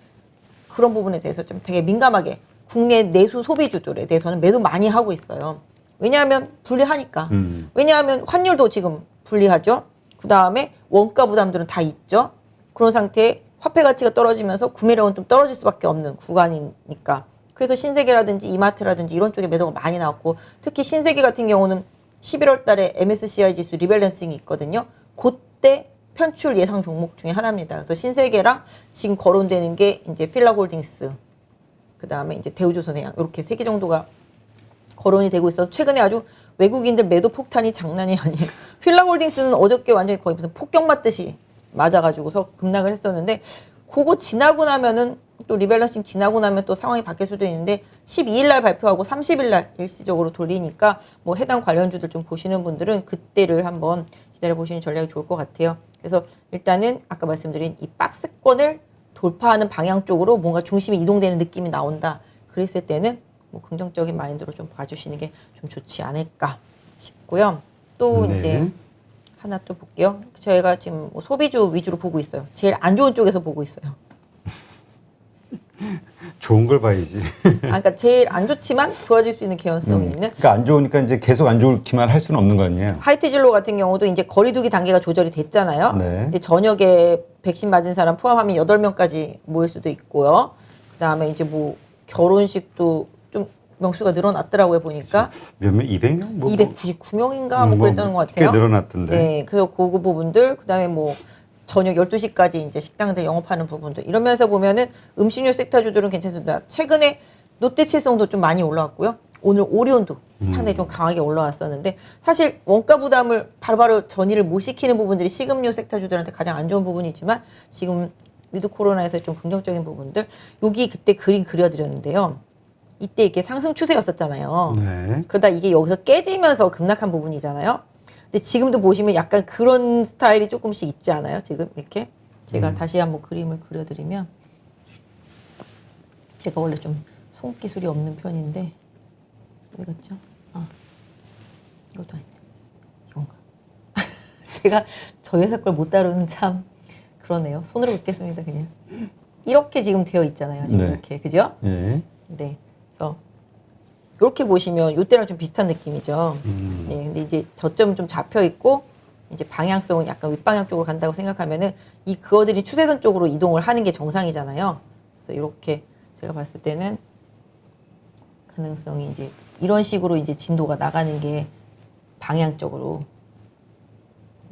그런 부분에 대해서 좀 되게 민감하게 국내 내수 소비주들에 대해서는 매도 많이 하고 있어요. 왜냐하면 불리하니까. 왜냐하면 환율도 지금 불리하죠. 그 다음에 원가 부담들은 다 있죠. 그런 상태에 화폐 가치가 떨어지면서 구매력은 좀 떨어질 수밖에 없는 구간이니까. 그래서 신세계라든지 이마트라든지 이런 쪽에 매도가 많이 나왔고 특히 신세계 같은 경우는 11월 달에 MSCI 지수 리밸런싱이 있거든요. 그때 편출 예상 종목 중에 하나입니다. 그래서 신세계랑 지금 거론되는 게 이제 필라홀딩스, 그 다음에 이제 대우조선해양 이렇게 3개 정도가 거론이 되고 있어서 최근에 아주 외국인들 매도 폭탄이 장난이 아니에요. 필라홀딩스는 어저께 완전히 거의 무슨 폭격 맞듯이 맞아가지고서 급락을 했었는데 그거 지나고 나면은 또 리밸런싱 지나고 나면 또 상황이 바뀔 수도 있는데 12일 날 발표하고 30일 날 일시적으로 돌리니까 뭐 해당 관련주들 좀 보시는 분들은 그때를 한번 기다려 보시는 전략이 좋을 것 같아요. 그래서 일단은 아까 말씀드린 이 박스권을 돌파하는 방향 쪽으로 뭔가 중심이 이동되는 느낌이 나온다. 그랬을 때는 뭐 긍정적인 마인드로 좀 봐주시는 게 좀 좋지 않을까 싶고요. 또 네. 이제 하나 또 볼게요. 저희가 지금 뭐 소비주 위주로 보고 있어요. 제일 안 좋은 쪽에서 보고 있어요. 좋은 걸 봐야지. 그러니까 제일 안 좋지만 좋아질 수 있는 개연성이 있는 그러니까 안 좋으니까 이제 계속 안 좋기만 할 수는 없는 거 아니에요? 하이트진로 같은 경우도 이제 거리두기 단계가 조절이 됐잖아요. 네. 이제 저녁에 백신 맞은 사람 포함하면 8명까지 모일 수도 있고요. 그다음에 이제 뭐 결혼식도 좀 명수가 늘어났더라고요, 보니까. 몇 명? 200명? 뭐, 299명인가 뭐 그랬던 것 같아요. 꽤 늘어났던데. 네. 그래서 그 부분들 그다음에 뭐 저녁 12시까지 이제 식당들 영업하는 부분들 이러면서 보면은 음식료 섹터주들은 괜찮습니다. 최근에 롯데칠성도 좀 많이 올라왔고요. 오늘 오리온도 상당히 좀 강하게 올라왔었는데 사실 원가 부담을 바로바로 전이를 못 시키는 부분들이 식음료 섹터주들한테 가장 안 좋은 부분이지만 지금 위드 코로나에서 좀 긍정적인 부분들 여기 그때 그림 그려드렸는데요. 이때 이렇게 상승 추세였었잖아요. 네. 그러다 이게 여기서 깨지면서 급락한 부분이잖아요. 근데 지금도 보시면 약간 그런 스타일이 조금씩 있지 않아요? 지금 이렇게 제가 다시 한번 그림을 그려드리면 제가 원래 좀 손기술이 없는 편인데 어디 갔죠? 아 이것도 아닌데 이건가? 제가 저 회사 걸 못 다루는 참 그러네요. 손으로 긋겠습니다 그냥. 이렇게 지금 되어 있잖아요. 지금 네. 이렇게 그죠? 네. 네. 그래서 이렇게 보시면 이때랑 좀 비슷한 느낌이죠. 네. 근데 이제 저점은 좀 잡혀 있고 이제 방향성은 약간 윗방향 쪽으로 간다고 생각하면은 이 그어들이 추세선 쪽으로 이동을 하는 게 정상이잖아요. 그래서 이렇게 제가 봤을 때는 가능성이 이제 이런 식으로 이제 진도가 나가는 게 방향적으로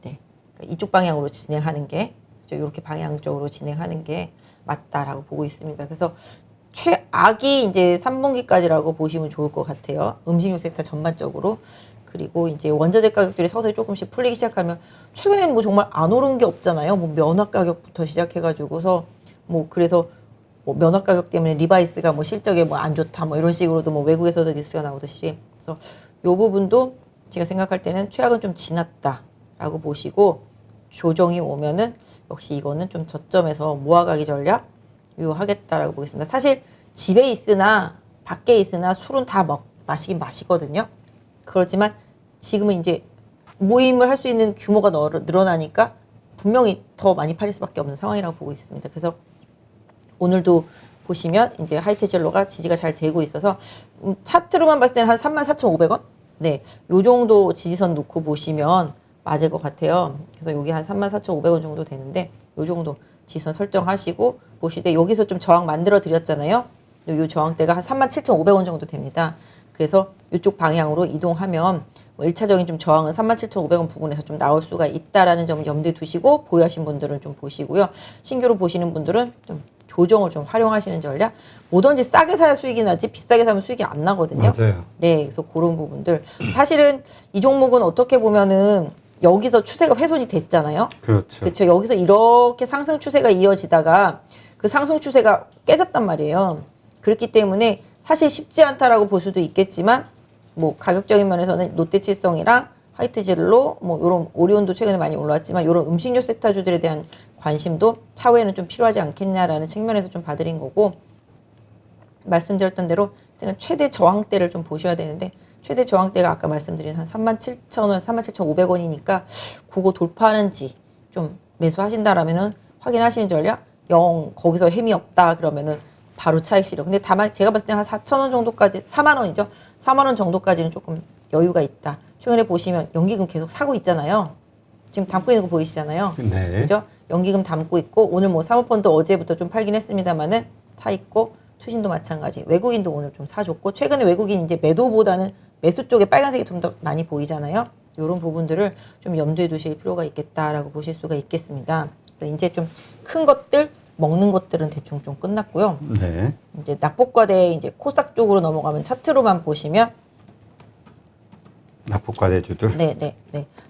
네. 그러니까 이쪽 방향으로 진행하는 게 이렇게 방향적으로 진행하는 게 맞다라고 보고 있습니다. 그래서 최악이 이제 3분기까지라고 보시면 좋을 것 같아요. 음식료 섹터 전반적으로. 그리고 이제 원자재 가격들이 서서히 조금씩 풀리기 시작하면 최근에는 뭐 정말 안 오른 게 없잖아요. 뭐 면화 가격부터 시작해가지고서 뭐 그래서 뭐 면화 가격 때문에 리바이스가 뭐 실적에 뭐 안 좋다 뭐 이런 식으로도 뭐 외국에서도 뉴스가 나오듯이 그래서 요 부분도 제가 생각할 때는 최악은 좀 지났다라고 보시고 조정이 오면은 역시 이거는 좀 저점에서 모아가기 전략 유효하겠다라고 보겠습니다. 사실 집에 있으나 밖에 있으나 술은 다 마시긴 마시거든요. 그렇지만 지금은 이제 모임을 할 수 있는 규모가 늘어나니까 분명히 더 많이 팔릴 수밖에 없는 상황이라고 보고 있습니다. 그래서 오늘도 보시면 이제 하이테젤로가 지지가 잘 되고 있어서 차트로만 봤을 때는 한 34,500원 네, 요 정도 지지선 놓고 보시면 맞을 것 같아요. 그래서 여기 한 34,500원 정도 되는데 요 정도 지지선 설정하시고 보시되 여기서 좀 저항 만들어 드렸잖아요. 요 저항대가 한 37,500원 정도 됩니다. 그래서 이쪽 방향으로 이동하면 뭐 1차적인 좀 저항은 37,500원 부근에서 좀 나올 수가 있다라는 점을 염두에 두시고 보유하신 분들은 좀 보시고요. 신규로 보시는 분들은 좀 조정을 좀 활용하시는 전략. 뭐든지 싸게 사야 수익이 나지 비싸게 사면 수익이 안 나거든요. 맞아요. 네, 그래서 그런 부분들. 사실은 이 종목은 어떻게 보면은 여기서 추세가 훼손이 됐잖아요. 그렇죠. 그렇죠. 여기서 이렇게 상승 추세가 이어지다가 그 상승 추세가 깨졌단 말이에요. 그렇기 때문에 사실 쉽지 않다라고 볼 수도 있겠지만 뭐 가격적인 면에서는 롯데칠성이랑 화이트진로 뭐 이런 오리온도 최근에 많이 올라왔지만 이런 음식료 섹터주들에 대한 관심도 차후에는 좀 필요하지 않겠냐라는 측면에서 좀 봐드린 거고 말씀드렸던 대로 최대 저항대를 좀 보셔야 되는데 최대 저항대가 아까 말씀드린 한 37,000원, 37,500원이니까 그거 돌파하는지 좀 매수하신다라면은 확인하시는 전략 거기서 힘이 없다 그러면은 바로 차익 실현. 근데 다만 제가 봤을 때 한 4,000원 정도까지 4만 원이죠. 4만 원 정도까지는 조금 여유가 있다. 최근에 보시면 연기금 계속 사고 있잖아요. 지금 담고 있는 거 보이시잖아요. 네. 그죠? 연기금 담고 있고 오늘 뭐 사모펀드 어제부터 좀 팔긴 했습니다만은 타 있고 투신도 마찬가지. 외국인도 오늘 좀 사줬고 최근에 외국인 이제 매도보다는 매수 쪽에 빨간색이 좀 더 많이 보이잖아요. 이런 부분들을 좀 염두에 두실 필요가 있겠다라고 보실 수가 있겠습니다. 그래서 이제 좀 큰 것들 먹는 것들은 대충 좀 끝났고요. 네. 이제 낙폭과대 이제 코스닥 쪽으로 넘어가면 차트로만 보시면 낙폭과대주들. 네.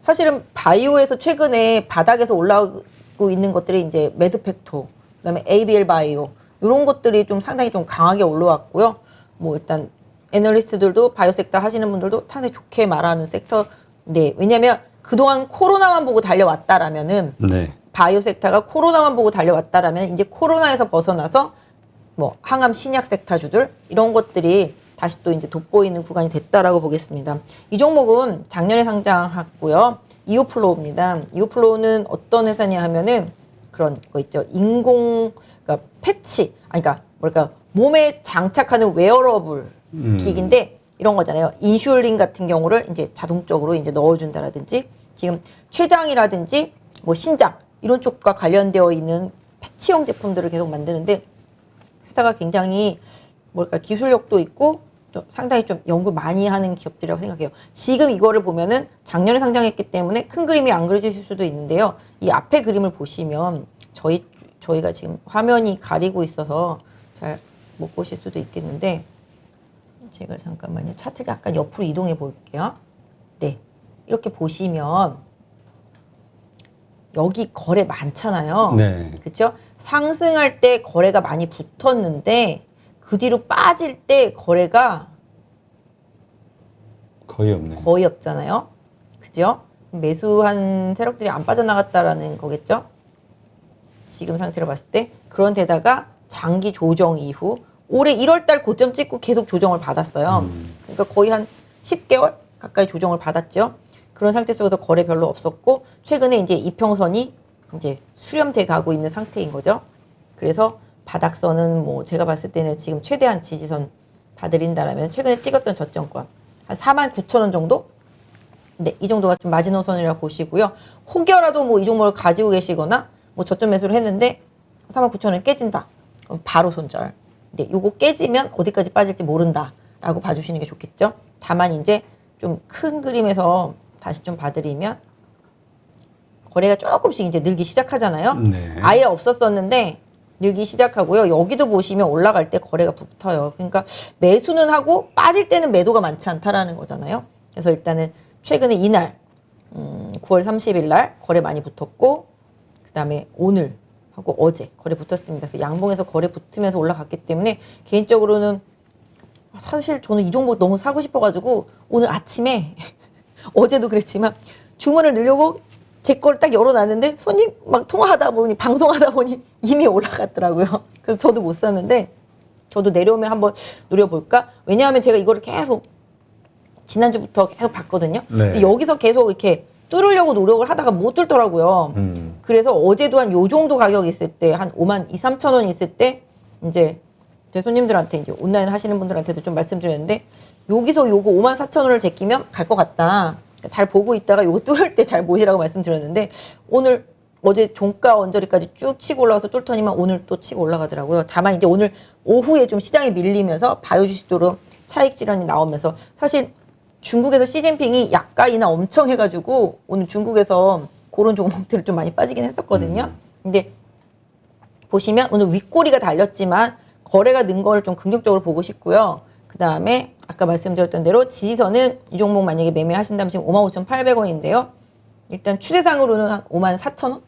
사실은 바이오에서 최근에 바닥에서 올라오고 있는 것들이 이제 매드팩토, 그다음에 ABL 바이오 이런 것들이 좀 상당히 좀 강하게 올라왔고요. 뭐 일단 애널리스트들도 바이오 섹터 하시는 분들도 상당히 좋게 말하는 섹터. 네, 왜냐면 그동안 코로나만 보고 달려왔다라면은 네. 바이오 섹터가 코로나만 보고 달려왔다라면 이제 코로나에서 벗어나서 뭐 항암 신약 섹터주들 이런 것들이 다시 또 이제 돋보이는 구간이 됐다라고 보겠습니다. 이 종목은 작년에 상장했고요. 이오플로우입니다. 이오플로우는 어떤 회사냐 하면은 그런 거 있죠. 그러니까 패치, 그러니까 뭐랄까 몸에 장착하는 웨어러블 기기인데 이런 거잖아요. 인슐린 같은 경우를 이제 자동적으로 이제 넣어준다라든지 지금 췌장이라든지 뭐 신장 이런 쪽과 관련되어 있는 패치형 제품들을 계속 만드는데 회사가 굉장히 뭘까 기술력도 있고 좀 상당히 좀 연구 많이 하는 기업들이라고 생각해요. 지금 이거를 보면은 작년에 상장했기 때문에 큰 그림이 안 그려지실 수도 있는데요. 이 앞에 그림을 보시면 저희가 지금 화면이 가리고 있어서 잘 못 보실 수도 있겠는데 제가 잠깐만요. 차트를 약간 옆으로 이동해 볼게요. 네. 이렇게 보시면 여기 거래 많잖아요. 네. 그렇죠? 상승할 때 거래가 많이 붙었는데 그 뒤로 빠질 때 거래가 거의 없네. 거의 없잖아요. 그죠? 매수한 세력들이 안 빠져나갔다라는 거겠죠? 지금 상태로 봤을 때. 그런 데다가 장기 조정 이후 올해 1월 달 고점 찍고 계속 조정을 받았어요. 그러니까 거의 한 10개월 가까이 조정을 받았죠. 그런 상태 속에서 거래 별로 없었고 최근에 이제 이평선이 이제 수렴돼 가고 있는 상태인 거죠. 그래서 바닥선은 뭐 제가 봤을 때는 지금 최대한 지지선 봐드린다라면 최근에 찍었던 저점권 한 49,000원 정도? 네, 이 정도가 좀 마지노선이라고 보시고요. 혹여라도 뭐 이 종목을 가지고 계시거나 뭐 저점 매수를 했는데 49,000원 깨진다. 그럼 바로 손절. 네, 요거 깨지면 어디까지 빠질지 모른다라고 봐주시는 게 좋겠죠. 다만 이제 좀 큰 그림에서 다시 좀 봐드리면 거래가 조금씩 이제 늘기 시작하잖아요. 네. 아예 없었었는데 늘기 시작하고요. 여기도 보시면 올라갈 때 거래가 붙어요. 그러니까 매수는 하고 빠질 때는 매도가 많지 않다라는 거잖아요. 그래서 일단은 최근에 이날 9월 30일 날 거래 많이 붙었고 그다음에 오늘 하고 어제 거래 붙었습니다. 그래서 양봉에서 거래 붙으면서 올라갔기 때문에 개인적으로는 사실 저는 이 종목 너무 사고 싶어가지고 오늘 아침에 어제도 그랬지만 주문을 넣으려고 제 걸 딱 열어놨는데 손님 막 통화하다 보니 방송하다 보니 이미 올라갔더라고요. 그래서 저도 못 샀는데 저도 내려오면 한번 노려볼까? 왜냐하면 제가 이거를 계속 지난주부터 계속 봤거든요. 네. 근데 여기서 계속 이렇게 뚫으려고 노력을 하다가 못 뚫더라고요. 그래서 어제도 한 요 정도 가격이 있을 때 한 5만 2, 3천 원 있을 때 이제 제 손님들한테 이제 온라인 하시는 분들한테도 좀 말씀드렸는데 여기서 요거 54,000원을 제끼면 갈 것 같다. 그러니까 잘 보고 있다가 요거 뚫을 때 잘 보시라고 말씀드렸는데 오늘 어제 종가 언저리까지 쭉 치고 올라가서 뚫더니만 오늘 또 치고 올라가더라고요. 다만 이제 오늘 오후에 좀 시장이 밀리면서 바이오 주식도로 차익 실현이 나오면서 사실 중국에서 시진핑이 약간이나 엄청 해가지고 오늘 중국에서 그런 종목들을 좀 많이 빠지긴 했었거든요. 근데 보시면 오늘 윗꼬리가 달렸지만 거래가 는 거를 좀 긍정적으로 보고 싶고요. 그 다음에 아까 말씀드렸던 대로 지지선은 이 종목 만약에 매매하신다면 지금 55,800원인데요. 일단 추세상으로는 한 54,000원?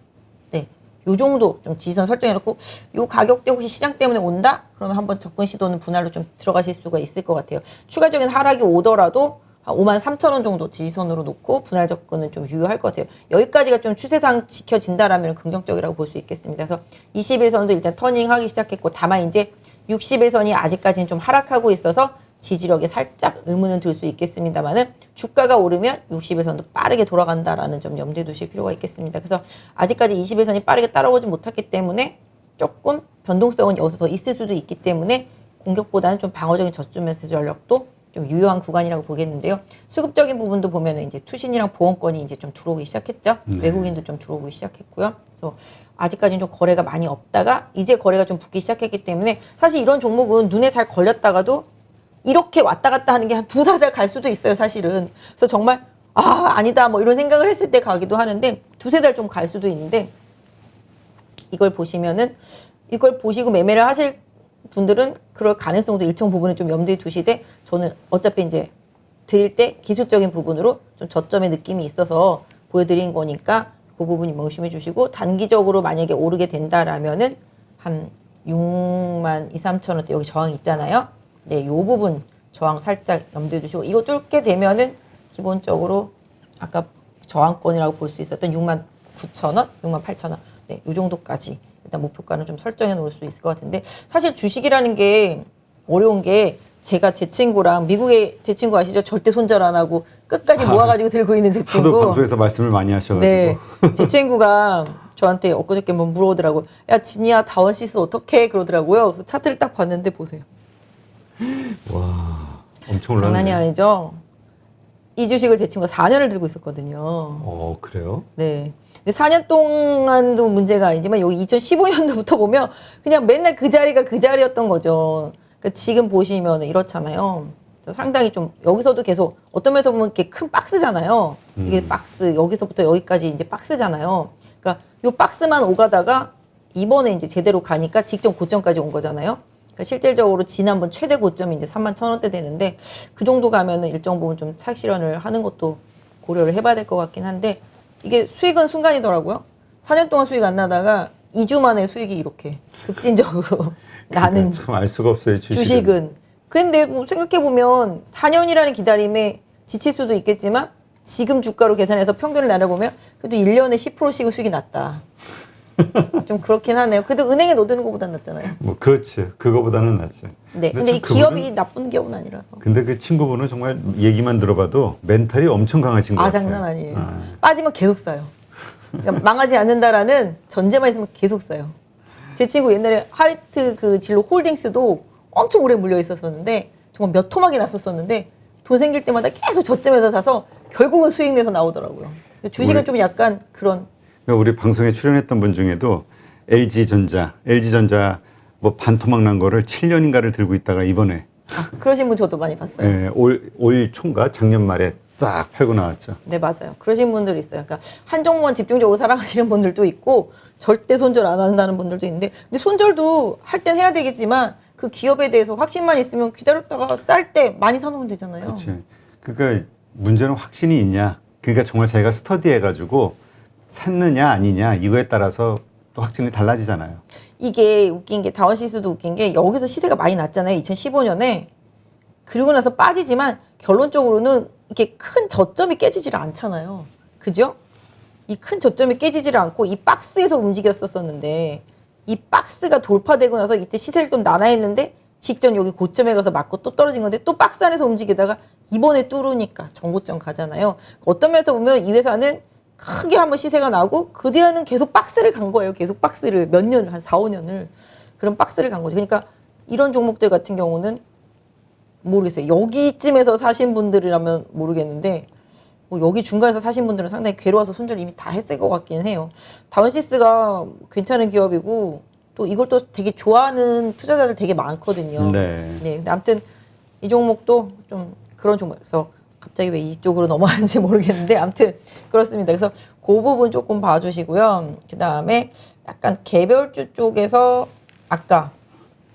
네. 요 정도 좀 지지선 설정해놓고 요 가격대 혹시 시장 때문에 온다? 그러면 한번 접근 시도는 분할로 좀 들어가실 수가 있을 것 같아요. 추가적인 하락이 오더라도 한 53,000원 정도 지지선으로 놓고 분할 접근은 좀 유효할 것 같아요. 여기까지가 좀 추세상 지켜진다라면 긍정적이라고 볼 수 있겠습니다. 그래서 21선도 일단 터닝하기 시작했고 다만 이제 61선이 아직까지는 좀 하락하고 있어서 지지력에 살짝 의문은 들 수 있겠습니다만은 주가가 오르면 60일선도 빠르게 돌아간다라는 점 염두에 두실 필요가 있겠습니다. 그래서 아직까지 21선이 빠르게 따라오지 못했기 때문에 조금 변동성은 여기서 더 있을 수도 있기 때문에 공격보다는 좀 방어적인 저점 매수 전략도 좀 유효한 구간이라고 보겠는데요. 수급적인 부분도 보면은 이제 투신이랑 보험권이 이제 좀 들어오기 시작했죠. 외국인도 좀 들어오기 시작했고요. 그래서 아직까지는 좀 거래가 많이 없다가 이제 거래가 좀 붙기 시작했기 때문에 사실 이런 종목은 눈에 잘 걸렸다가도 이렇게 왔다 갔다 하는 게 한 2-4달 갈 수도 있어요, 사실은. 그래서 정말 아니다 뭐 이런 생각을 했을 때 가기도 하는데 2-3달 좀 갈 수도 있는데 이걸 보시면은 이걸 보시고 매매를 하실 분들은 그럴 가능성도 일정 부분을 좀 염두에 두시되 저는 어차피 이제 드릴 때 기술적인 부분으로 좀 저점의 느낌이 있어서 보여드린 거니까 그 부분이 명심해 주시고 단기적으로 만약에 오르게 된다라면은 한 6만 2-3천 원대 여기 저항 있잖아요. 네, 요 부분 저항 살짝 염두에 두시고 이거 뚫게 되면은 기본적으로 아까 저항권이라고 볼 수 있었던 6만 9천 원, 6만 8천 원, 네, 요 정도까지 일단 목표가는 좀 설정해 놓을 수 있을 것 같은데 사실 주식이라는 게 어려운 게 제가 제 친구랑 미국에 제 친구 아시죠? 절대 손절 안 하고 끝까지 모아가지고 들고 있는 제 친구. 저도 방송에서 말씀을 많이 하셔가지고. 네, 제 친구가 저한테 엊그저께 뭐 물어보더라고요. 야, 진이야, 다원시스 어떻게 그러더라고요. 그래서 차트를 딱 봤는데 보세요. 와, 엄청 올랐네. 장난이 아니죠? 이 주식을 제 친구가 4년을 들고 있었거든요. 그래요? 네. 근데 4년 동안도 문제가 아니지만 여기 2015년도부터 보면 그냥 맨날 그 자리가 그 자리였던 거죠. 그러니까 지금 보시면 이렇잖아요. 상당히 좀 여기서도 계속 어떤 면에서 보면 이렇게 큰 박스잖아요. 이게 박스 여기서부터 여기까지 이제 박스잖아요. 그러니까 요 박스만 오가다가 이번에 이제 제대로 가니까 직전 고점까지 온 거잖아요. 그러니까 실질적으로 지난번 최대 고점이 이제 31,000원대 되는데 그 정도 가면은 일정 부분 좀 차익 실현을 하는 것도 고려를 해봐야 될 것 같긴 한데 이게 수익은 순간이더라고요. 4년 동안 수익 안 나다가 2주 만에 수익이 이렇게 급진적으로 나는 참 알 수가 없어요, 주식은. 근데 뭐 생각해보면 4년이라는 기다림에 지칠 수도 있겠지만 지금 주가로 계산해서 평균을 나눠보면 그래도 1년에 10%씩은 수익이 났다. 좀 그렇긴 하네요. 그래도 은행에 넣어두는 것보단 낫잖아요. 뭐 그렇지. 그거보다는 낫죠. 네. 근데 이 기업이 나쁜 기업은 아니라서. 근데 그 친구분은 정말 얘기만 들어봐도 멘탈이 엄청 강하신 것 같아요. 장난 아니에요. 빠지면 계속 싸요. 그러니까 망하지 않는다라는 전제만 있으면 계속 싸요. 제 친구 옛날에 하이트 그 진로 홀딩스도 엄청 오래 물려 있었었는데 정말 몇 토막이 났었었는데 돈 생길 때마다 계속 저점에서 사서 결국은 수익 내서 나오더라고요. 주식은 좀 약간 그런. 우리 방송에 출연했던 분 중에도 LG전자 뭐 반토막 난 거를 7년인가를 들고 있다가 이번에 그러신 분 저도 많이 봤어요. 네, 올 초인가 작년 말에 쫙 팔고 나왔죠. 네, 맞아요. 그러신 분들이 있어요. 그러니까 한 종목만 집중적으로 사랑하시는 분들도 있고 절대 손절 안 한다는 분들도 있는데 근데 손절도 할 땐 해야 되겠지만 그 기업에 대해서 확신만 있으면 기다렸다가 쌀 때 많이 사놓으면 되잖아요. 그렇지. 그러니까 문제는 확신이 있냐. 그러니까 정말 자기가 스터디해가지고 샀느냐 아니냐 이거에 따라서 또 확신이 달라지잖아요. 이게 웃긴 게 다원시스도 웃긴 게 여기서 시세가 많이 났잖아요. 2015년에. 그리고 나서 빠지지만 결론적으로는 이렇게 큰 저점이 깨지지를 않잖아요. 그죠? 이 큰 저점이 깨지지를 않고 이 박스에서 움직였었는데 이 박스가 돌파되고 나서 이때 시세를 좀 난화했는데 직전 여기 고점에 가서 맞고 또 떨어진 건데 또 박스 안에서 움직이다가 이번에 뚫으니까 정고점 가잖아요. 어떤 면에서 보면 이 회사는 크게 한번 시세가 나고 그 뒤에는 계속 박스를 간 거예요. 계속 박스를 몇 년을 한 4-5년을 그런 박스를 간 거죠. 그러니까 이런 종목들 같은 경우는 모르겠어요. 여기쯤에서 사신 분들이라면 모르겠는데 뭐 여기 중간에서 사신 분들은 상당히 괴로워서 손절 이미 다 했을 것 같긴 해요. 다원시스가 괜찮은 기업이고 또 이걸 또 되게 좋아하는 투자자들 되게 많거든요. 네. 네. 근데 아무튼 이 종목도 좀 그런 종목에서 갑자기 왜 이쪽으로 넘어가는지 모르겠는데 아무튼 그렇습니다. 그래서 그 부분 조금 봐주시고요. 그 다음에 약간 개별주 쪽에서 아까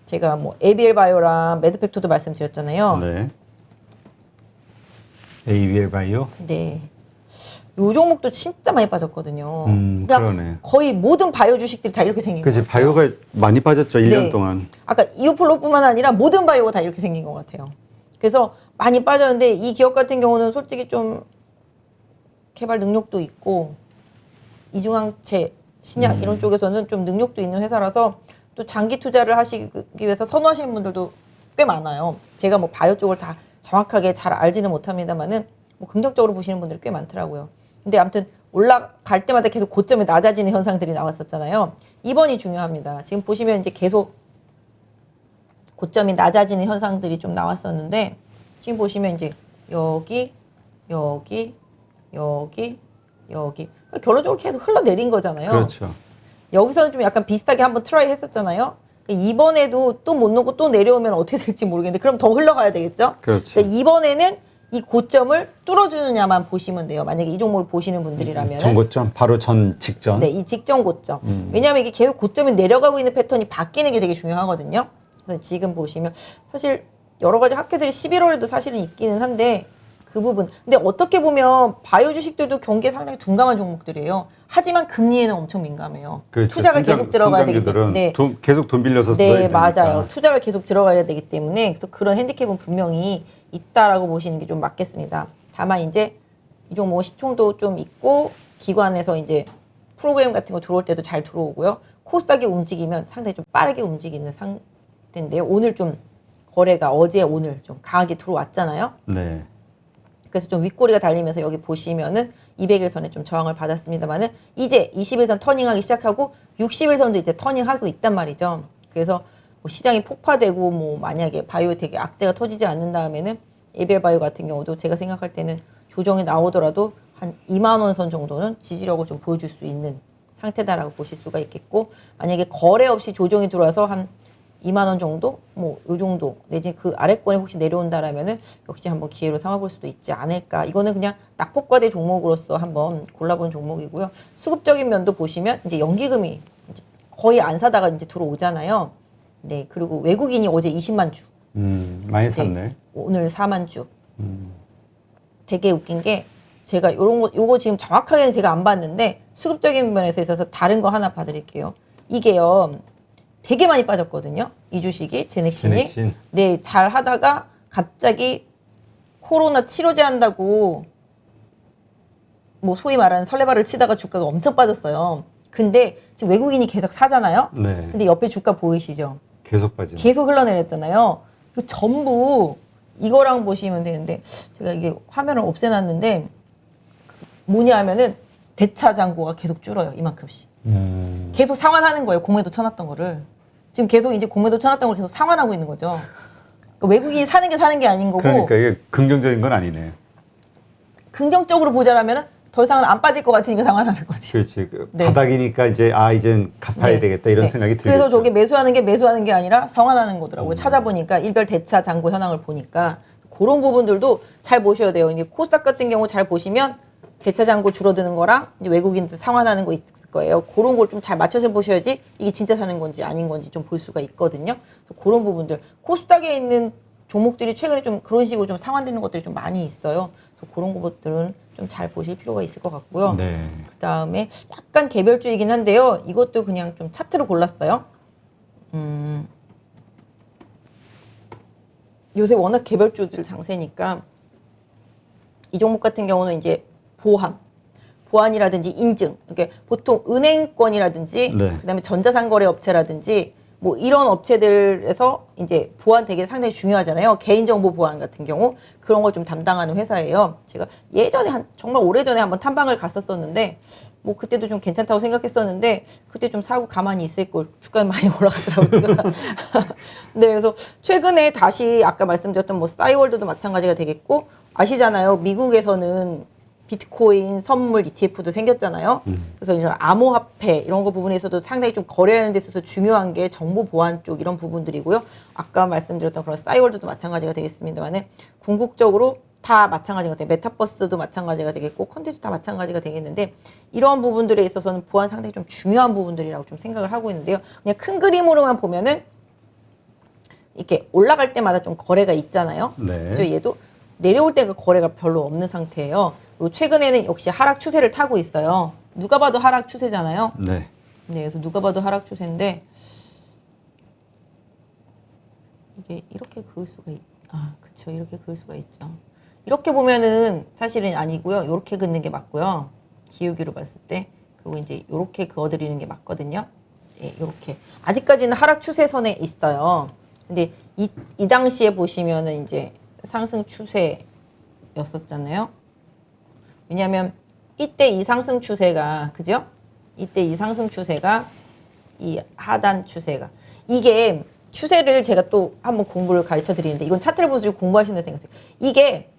제가 뭐 ABL 바이오랑 매드팩토도 말씀드렸잖아요. 네. ABL 바이오. 네. 요 종목도 진짜 많이 빠졌거든요. 그러네. 거의 모든 바이오 주식들이 다 이렇게 생긴 그치, 것 같아요. 바이오가 많이 빠졌죠, 1년 네. 동안. 아까 이오플로뿐만 아니라 모든 바이오가 다 이렇게 생긴 것 같아요. 그래서 많이 빠졌는데 이 기업 같은 경우는 솔직히 좀 개발 능력도 있고 이중항체, 신약 이런 쪽에서는 좀 능력도 있는 회사라서 또 장기 투자를 하시기 위해서 선호하시는 분들도 꽤 많아요. 제가 뭐 바이오 쪽을 다 정확하게 잘 알지는 못합니다만은 뭐 긍정적으로 보시는 분들이 꽤 많더라고요. 근데 아무튼 올라갈 때마다 계속 고점이 낮아지는 현상들이 나왔었잖아요. 이번이 중요합니다. 지금 보시면 이제 계속 고점이 낮아지는 현상들이 좀 나왔었는데 지금 보시면 이제 여기 그러니까 결론적으로 계속 흘러내린 거잖아요. 그렇죠. 여기서는 좀 약간 비슷하게 한번 트라이 했었잖아요. 그러니까 이번에도 또 못 놓고 또 내려오면 어떻게 될지 모르겠는데 그럼 더 흘러가야 되겠죠? 그렇죠. 그러니까 이번에는 이 고점을 뚫어주느냐만 보시면 돼요. 만약에 이 종목을 보시는 분들이라면 전고점 바로 직전. 네, 이 직전 고점. 왜냐하면 이게 계속 고점이 내려가고 있는 패턴이 바뀌는 게 되게 중요하거든요. 그래서 지금 보시면 사실 여러 가지 학회들이 11월에도 사실은 있기는 한데 그 부분. 근데 어떻게 보면 바이오 주식들도 경기에 상당히 둔감한 종목들이에요. 하지만 금리에는 엄청 민감해요. 그렇죠. 투자가 계속 들어가야 되기 때문에. 네. 계속 돈 빌려서 써야 네, 되니까. 맞아요. 투자가 계속 들어가야 되기 때문에 그래서 그런 핸디캡은 분명히 있다라고 보시는 게 좀 맞겠습니다. 다만 이제 이 종목은 시총도 좀 있고 기관에서 이제 프로그램 같은 거 들어올 때도 잘 들어오고요. 코스닥이 움직이면 상당히 좀 빠르게 움직이는 상태인데요. 오늘 좀 거래가 어제 오늘 좀 강하게 들어왔잖아요. 네. 그래서 좀 윗꼬리가 달리면서 여기 보시면은 200일선에 좀 저항을 받았습니다만은 이제 20일선 터닝하기 시작하고 60일선도 이제 터닝하고 있단 말이죠. 그래서 뭐 시장이 폭파되고 뭐 만약에 바이오에 되게 악재가 터지지 않는 다음에는 에비엘 바이오 같은 경우도 제가 생각할 때는 조정이 나오더라도 한 2만 원 선 정도는 지지력을 좀 보여줄 수 있는 상태다라고 보실 수가 있겠고 만약에 거래 없이 조정이 들어와서 한 2만 원 정도, 뭐 요 정도 내지 그 아래권에 혹시 내려온다라면은 역시 한번 기회로 삼아볼 수도 있지 않을까. 이거는 그냥 낙폭과대 종목으로서 한번 골라본 종목이고요. 수급적인 면도 보시면 이제 연기금이 이제 거의 안 사다가 이제 들어오잖아요. 네, 그리고 외국인이 어제 20만 주, 많이 샀네. 네, 오늘 4만 주. 되게 웃긴 게 제가 요거 지금 정확하게는 제가 안 봤는데 수급적인 면에서 있어서 다른 거 하나 봐드릴게요. 이게요. 되게 많이 빠졌거든요. 이 주식이 제넥신이. 제넥신. 네, 잘 하다가 갑자기 코로나 치료제 한다고 뭐 소위 말하는 설레발을 치다가 주가가 엄청 빠졌어요. 근데 지금 외국인이 계속 사잖아요. 네. 근데 옆에 주가 보이시죠? 계속 빠지네. 계속 흘러내렸잖아요. 그 전부 이거랑 보시면 되는데 제가 이게 화면을 없애놨는데 뭐냐 하면은 대차 잔고가 계속 줄어요. 이만큼씩. 계속 상환하는 거예요. 공매도 쳐놨던 거를. 지금 계속 이제 공매도 쳐놨던 걸 계속 상환하고 있는 거죠. 그러니까 외국인이 사는 게 아닌 거고. 그러니까 이게 긍정적인 건 아니네. 긍정적으로 보자라면은 더 이상은 안 빠질 것 같으니까 상환하는 거지. 그렇지. 네. 바닥이니까 이제 이젠 갚아야 네. 되겠다 이런 네. 생각이 들죠. 그래서 저게 매수하는 게 아니라 상환하는 거더라고요. 찾아보니까 일별 대차 잔고 현황을 보니까 그런 부분들도 잘 보셔야 돼요. 이제 코스닥 같은 경우 잘 보시면 대차 잔고 줄어드는 거랑 이제 외국인들 상환하는 거 있을 거예요. 그런 걸 좀 잘 맞춰서 보셔야지 이게 진짜 사는 건지 아닌 건지 좀 볼 수가 있거든요. 그래서 그런 부분들 코스닥에 있는 종목들이 최근에 좀 그런 식으로 좀 상환되는 것들이 좀 많이 있어요. 그래서 그런 것들은 좀 잘 보실 필요가 있을 것 같고요. 네. 그 다음에 약간 개별주이긴 한데요. 이것도 그냥 좀 차트로 골랐어요. 요새 워낙 개별주들 장세니까 이 종목 같은 경우는 이제 보안이라든지 인증, 이렇게 보통 은행권이라든지 네. 그다음에 전자상거래 업체라든지 뭐 이런 업체들에서 이제 보안 되게 상당히 중요하잖아요. 개인정보 보안 같은 경우 그런 걸 좀 담당하는 회사예요. 제가 예전에 정말 오래전에 한번 탐방을 갔었었는데 뭐 그때도 좀 괜찮다고 생각했었는데 그때 좀 사고 가만히 있을 걸 주가는 많이 올라가더라고요. 네, 그래서 최근에 다시 아까 말씀드렸던 뭐 싸이월드도 마찬가지가 되겠고 아시잖아요. 미국에서는 비트코인 선물 ETF도 생겼잖아요. 그래서 이런 암호화폐 이런 거 부분에서도 상당히 좀 거래하는 데 있어서 중요한 게 정보 보안 쪽 이런 부분들이고요. 아까 말씀드렸던 그런 싸이월드도 마찬가지가 되겠습니다만은 궁극적으로 다 마찬가지가 돼요. 메타버스도 마찬가지가 되겠고 컨텐츠 다 마찬가지가 되겠는데 이런 부분들에 있어서는 보안 상당히 좀 중요한 부분들이라고 좀 생각을 하고 있는데요. 그냥 큰 그림으로만 보면은 이렇게 올라갈 때마다 좀 거래가 있잖아요. 네. 그래서 얘도 내려올 때가 거래가 별로 없는 상태예요. 그리고 최근에는 역시 하락 추세를 타고 있어요. 누가 봐도 하락 추세잖아요. 네. 네, 그래서 누가 봐도 하락 추세인데 이게 이렇게 그을 수가 그쵸, 이렇게 그을 수가 있죠. 이렇게 보면은 사실은 아니고요. 이렇게 긋는 게 맞고요. 기울기로 봤을 때 그리고 이제 이렇게 그어드리는 게 맞거든요. 예, 이렇게 아직까지는 하락 추세선에 있어요. 근데 이 당시에 보시면은 이제 상승 추세였었잖아요. 왜냐하면 이때 이 상승 추세가 그죠? 이때 이 상승 추세가 이 하단 추세가 이게 추세를 제가 또 한번 공부를 가르쳐 드리는데 이건 차트를 보시고 공부하시는 생각해요. 이게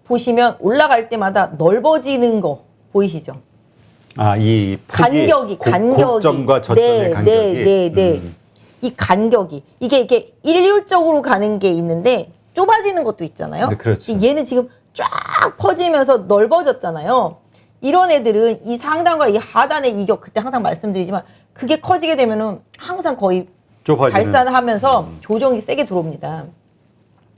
보시면 올라갈 때마다 넓어지는 거 보이시죠? 이 간격이 고점과 저점의 간격이 이 간격이 이게 일률적으로 가는 게 있는데 좁아지는 것도 있잖아요. 네, 그렇죠. 얘는 지금 쫙 퍼지면서 넓어졌잖아요. 이런 애들은 이 상단과 이 하단의 이격 그때 항상 말씀드리지만 그게 커지게 되면은 항상 거의 좁아지는. 발산하면서 조정이 세게 들어옵니다.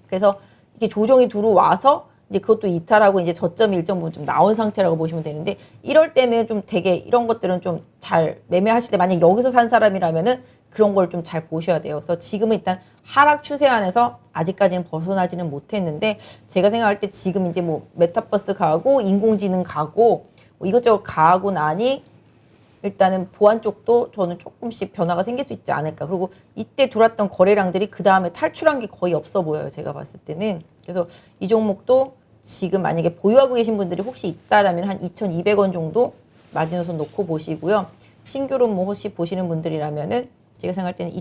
그래서 이게 조정이 들어와서 이제 그것도 이탈하고 이제 저점 일정 부분 좀 나온 상태라고 보시면 되는데 이럴 때는 좀 되게 이런 것들은 좀 잘 매매하실 때 만약 여기서 산 사람이라면은 그런 걸 좀 잘 보셔야 돼요. 그래서 지금은 일단 하락 추세 안에서 아직까지는 벗어나지는 못했는데 제가 생각할 때 지금 이제 뭐 메타버스 가고 인공지능 가고 뭐 이것저것 가고 나니 일단은 보안 쪽도 저는 조금씩 변화가 생길 수 있지 않을까. 그리고 이때 들어왔던 거래량들이 그 다음에 탈출한 게 거의 없어 보여요. 제가 봤을 때는. 그래서 이 종목도 지금 만약에 보유하고 계신 분들이 혹시 있다라면 한 2,200원 정도 마지노선 놓고 보시고요. 신규로 뭐 혹시 보시는 분들이라면은 제가 생각할 때는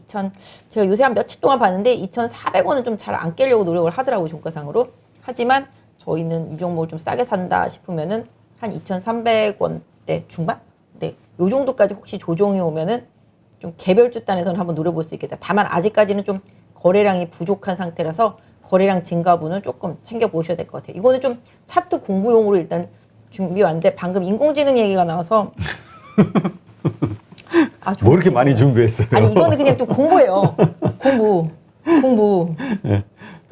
제가 요새 한 며칠 동안 봤는데 2,400원은 좀 잘 안 깨려고 노력을 하더라고요. 종가상으로. 하지만 저희는 이 종목을 좀 싸게 산다 싶으면은 한 2,300원대 중반? 네. 요 정도까지 혹시 조정이 오면은 좀 개별주 단에서는 한번 노려볼 수 있겠다. 다만 아직까지는 좀 거래량이 부족한 상태라서 거래량 증가분을 조금 챙겨보셔야 될 것 같아요. 이거는 좀 차트 공부용으로 일단 준비 왔는데 방금 인공지능 얘기가 나와서 뭐 이렇게 많이 준비했어요? 아니 이거는 그냥 좀 공부예요. 공부. 네.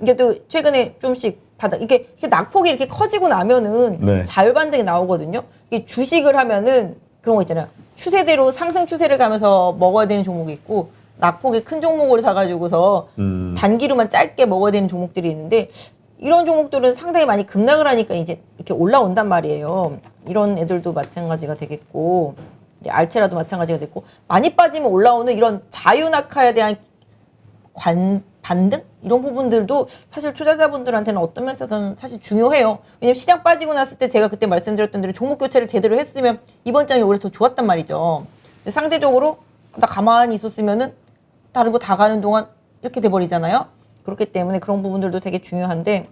이게 또 최근에 좀씩 이게 낙폭이 이렇게 커지고 나면은 네. 자율반등이 나오거든요. 이게 주식을 하면은 그런 거 있잖아요. 추세대로 상승 추세를 가면서 먹어야 되는 종목이 있고 낙폭이 큰 종목을 사가지고서 단기로만 짧게 먹어야 되는 종목들이 있는데 이런 종목들은 상당히 많이 급락을 하니까 이제 이렇게 올라온단 말이에요. 이런 애들도 마찬가지가 되겠고 이제 알체라도 마찬가지가 됐고 많이 빠지면 올라오는 이런 자유낙하에 대한 반등? 이런 부분들도 사실 투자자분들한테는 어떤 면에서는 사실 중요해요. 왜냐면 시장 빠지고 났을 때 제가 그때 말씀드렸던 대로 종목 교체를 제대로 했으면 이번 장이 오히려 더 좋았단 말이죠. 근데 상대적으로 나 가만히 있었으면은 다른 거 다 가는 동안 이렇게 돼버리잖아요. 그렇기 때문에 그런 부분들도 되게 중요한데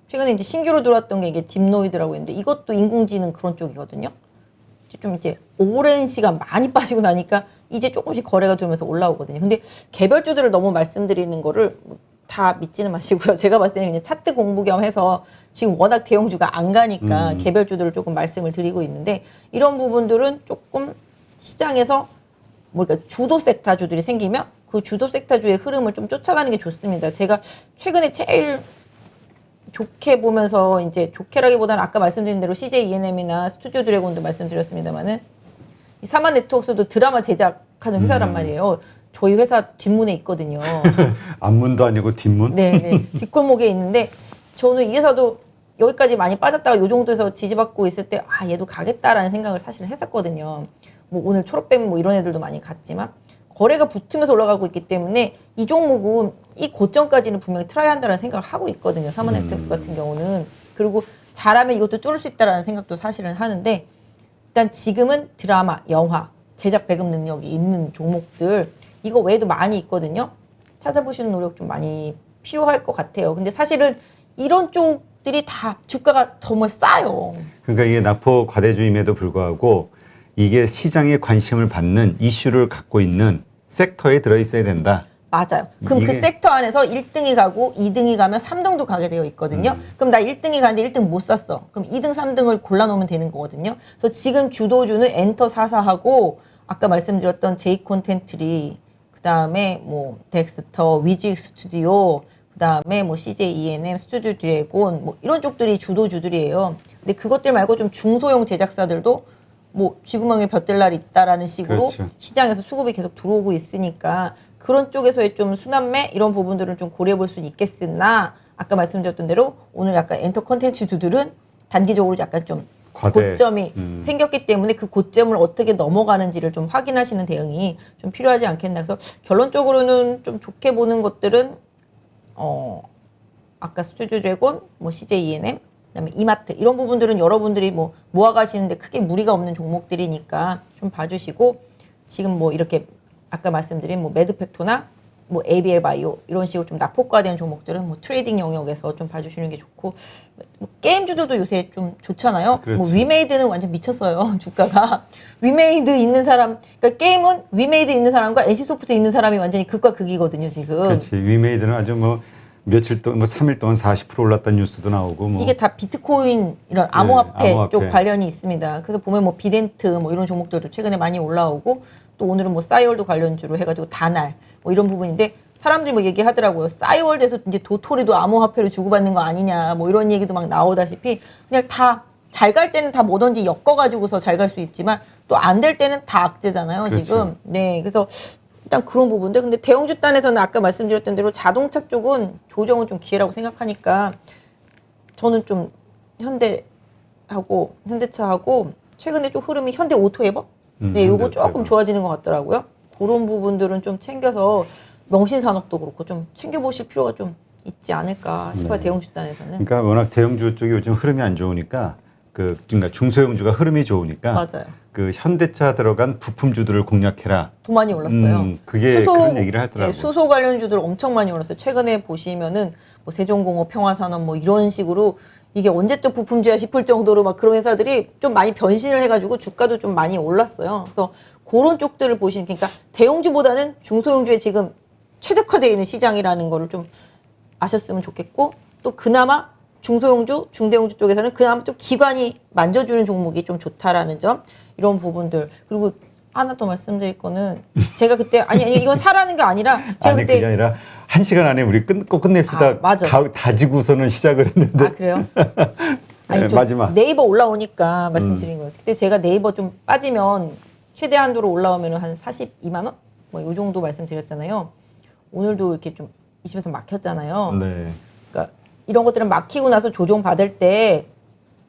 최근에 이제 신규로 들어왔던 게 이게 딥노이드라고 있는데 이것도 인공지능 그런 쪽이거든요. 좀 이제 오랜 시간 많이 빠지고 나니까 이제 조금씩 거래가 되면서 올라오거든요. 근데 개별주들을 너무 말씀드리는 거를 다 믿지는 마시고요. 제가 봤을 때는 그냥 차트 공부 겸 해서 지금 워낙 대형주가 안 가니까 개별주들을 조금 말씀을 드리고 있는데 이런 부분들은 조금 시장에서 그러니까 주도 섹터주들이 생기면 그 주도 섹터주의 흐름을 좀 쫓아가는 게 좋습니다. 제가 최근에 제일 좋게 보면서 이제 좋게라기보다는 아까 말씀드린 대로 CJ E&M이나 스튜디오 드래곤도 말씀드렸습니다만은 이 사만 네트워크스도 드라마 제작하는 회사란 말이에요. 저희 회사 뒷문에 있거든요. 앞문도 아니고 뒷문? 네. 뒷골목에 있는데 저는 이 회사도 여기까지 많이 빠졌다가 요 정도에서 지지받고 있을 때 얘도 가겠다라는 생각을 사실은 했었거든요. 뭐 오늘 초록뱀 뭐 이런 애들도 많이 갔지만 거래가 붙으면서 올라가고 있기 때문에 이 종목은 이 고점까지는 분명히 트라이 한다는 생각을 하고 있거든요. 사모넥텍스 같은 경우는. 그리고 잘하면 이것도 뚫을 수 있다라는 생각도 사실은 하는데 일단 지금은 드라마, 영화, 제작 배급 능력이 있는 종목들 이거 외에도 많이 있거든요. 찾아보시는 노력 좀 많이 필요할 것 같아요. 근데 사실은 이런 쪽들이 다 주가가 정말 싸요. 그러니까 이게 낙폭 과대주의임에도 불구하고 이게 시장에 관심을 받는 이슈를 갖고 있는 섹터에 들어있어야 된다. 맞아요. 그럼 그 섹터 안에서 1등이 가고 2등이 가면 3등도 가게 되어 있거든요. 그럼 나 1등이 가는데 1등 못 샀어. 그럼 2등, 3등을 골라놓으면 되는 거거든요. 그래서 지금 주도주는 엔터 44하고 아까 말씀드렸던 제이 콘텐츠리 그다음에 뭐 덱스터, 위직 스튜디오 그다음에 뭐 CJ ENM, 스튜디오 드래곤 뭐 이런 쪽들이 주도주들이에요. 근데 그것들 말고 좀 중소형 제작사들도 뭐 쥐구멍에 볕들 날 있다라는 식으로 그렇죠. 시장에서 수급이 계속 들어오고 있으니까 그런 쪽에서의 좀 순환매 이런 부분들은 좀 고려해 볼 수 있겠으나 아까 말씀드렸던 대로 오늘 약간 엔터 콘텐츠주들은 단기적으로 약간 좀 과대. 고점이 생겼기 때문에 그 고점을 어떻게 넘어가는지를 좀 확인하시는 대응이 좀 필요하지 않겠나. 그래서 결론적으로는 좀 좋게 보는 것들은 아까 스튜디오 드래곤, 뭐 CJ ENM, 그다음에 이마트 이런 부분들은 여러분들이 뭐 모아가시는데 크게 무리가 없는 종목들이니까 좀 봐주시고 지금 뭐 이렇게 아까 말씀드린 뭐 매드팩토나 뭐 ABL 바이오 이런 식으로 좀 낙폭과된 종목들은 뭐 트레이딩 영역에서 좀 봐주시는 게 좋고 뭐 게임주들도 요새 좀 좋잖아요. 그렇죠. 뭐 위메이드는 완전 미쳤어요 주가가. 위메이드 있는 사람, 그러니까 게임은 위메이드 있는 사람과 NC소프트 있는 사람이 완전히 극과 극이거든요 지금. 그렇지. 위메이드는 아주 뭐 며칠 동안 뭐 3일 동안 40% 올랐다는 뉴스도 나오고 뭐 이게 다 비트코인 이런 암호화폐 암호화폐. 쪽 관련이 있습니다. 그래서 보면 뭐 비덴트 뭐 이런 종목들도 최근에 많이 올라오고 또 오늘은 뭐 싸이월드 관련주로 해가지고 다날 뭐 이런 부분인데 사람들이 뭐 얘기하더라고요. 싸이월드에서 이제 도토리도 암호화폐로 주고받는 거 아니냐 뭐 이런 얘기도 막 나오다시피 그냥 다 잘 갈 때는 다 뭐든지 엮어가지고서 잘 갈 수 있지만 또 안 될 때는 다 악재잖아요. 그렇죠. 지금. 네, 그래서 일단 그런 부분들. 근데 대형주 단에서는 아까 말씀드렸던 대로 자동차 쪽은 조정은 좀 기회라고 생각하니까 저는 좀 현대차하고 최근에 좀 흐름이 현대 오토에버? 네, 요거 현대오토에버. 조금 좋아지는 것 같더라고요. 그런 부분들은 좀 챙겨서 명신산업도 그렇고 좀 챙겨보실 필요가 좀 있지 않을까 싶어요. 네. 대형주 단에서는. 그러니까 워낙 대형주 쪽이 요즘 흐름이 안 좋으니까 그러니까 중소형주가 흐름이 좋으니까 맞아요. 그 현대차 들어간 부품주들을 공략해라. 돈 많이 올랐어요. 그게 그런 얘기를 하더라고요. 네, 수소 관련주들 엄청 많이 올랐어요. 최근에 보시면은 뭐 세종공업, 평화산업 뭐 이런 식으로 이게 언제적 부품주야 싶을 정도로 막 그런 회사들이 좀 많이 변신을 해가지고 주가도 좀 많이 올랐어요. 그래서 그런 쪽들을 보시는 그러니까 대형주보다는 중소형주에 지금 최적화되어 있는 시장이라는 거를 좀 아셨으면 좋겠고 또 그나마 중소형주, 중대형주 쪽에서는 그나마 또 기관이 만져주는 종목이 좀 좋다라는 점 이런 부분들 그리고 하나 더 말씀드릴 거는 제가 그때 아니 이건 사라는 게 아니라 제가 아니 그때 그게 아니라 1시간 안에 우리 꼭 끝냅시다. 아, 맞아. 다지고서는 시작을 했는데 아 그래요? 아니 네, 좀 마지막. 네이버 올라오니까 말씀드린 거예요. 그때 제가 네이버 좀 빠지면 최대 한도로 올라오면 한 42만 원? 뭐 이 정도 말씀드렸잖아요. 오늘도 이렇게 좀 20에서 막혔잖아요. 네. 그러니까 이런 것들은 막히고 나서 조정 받을 때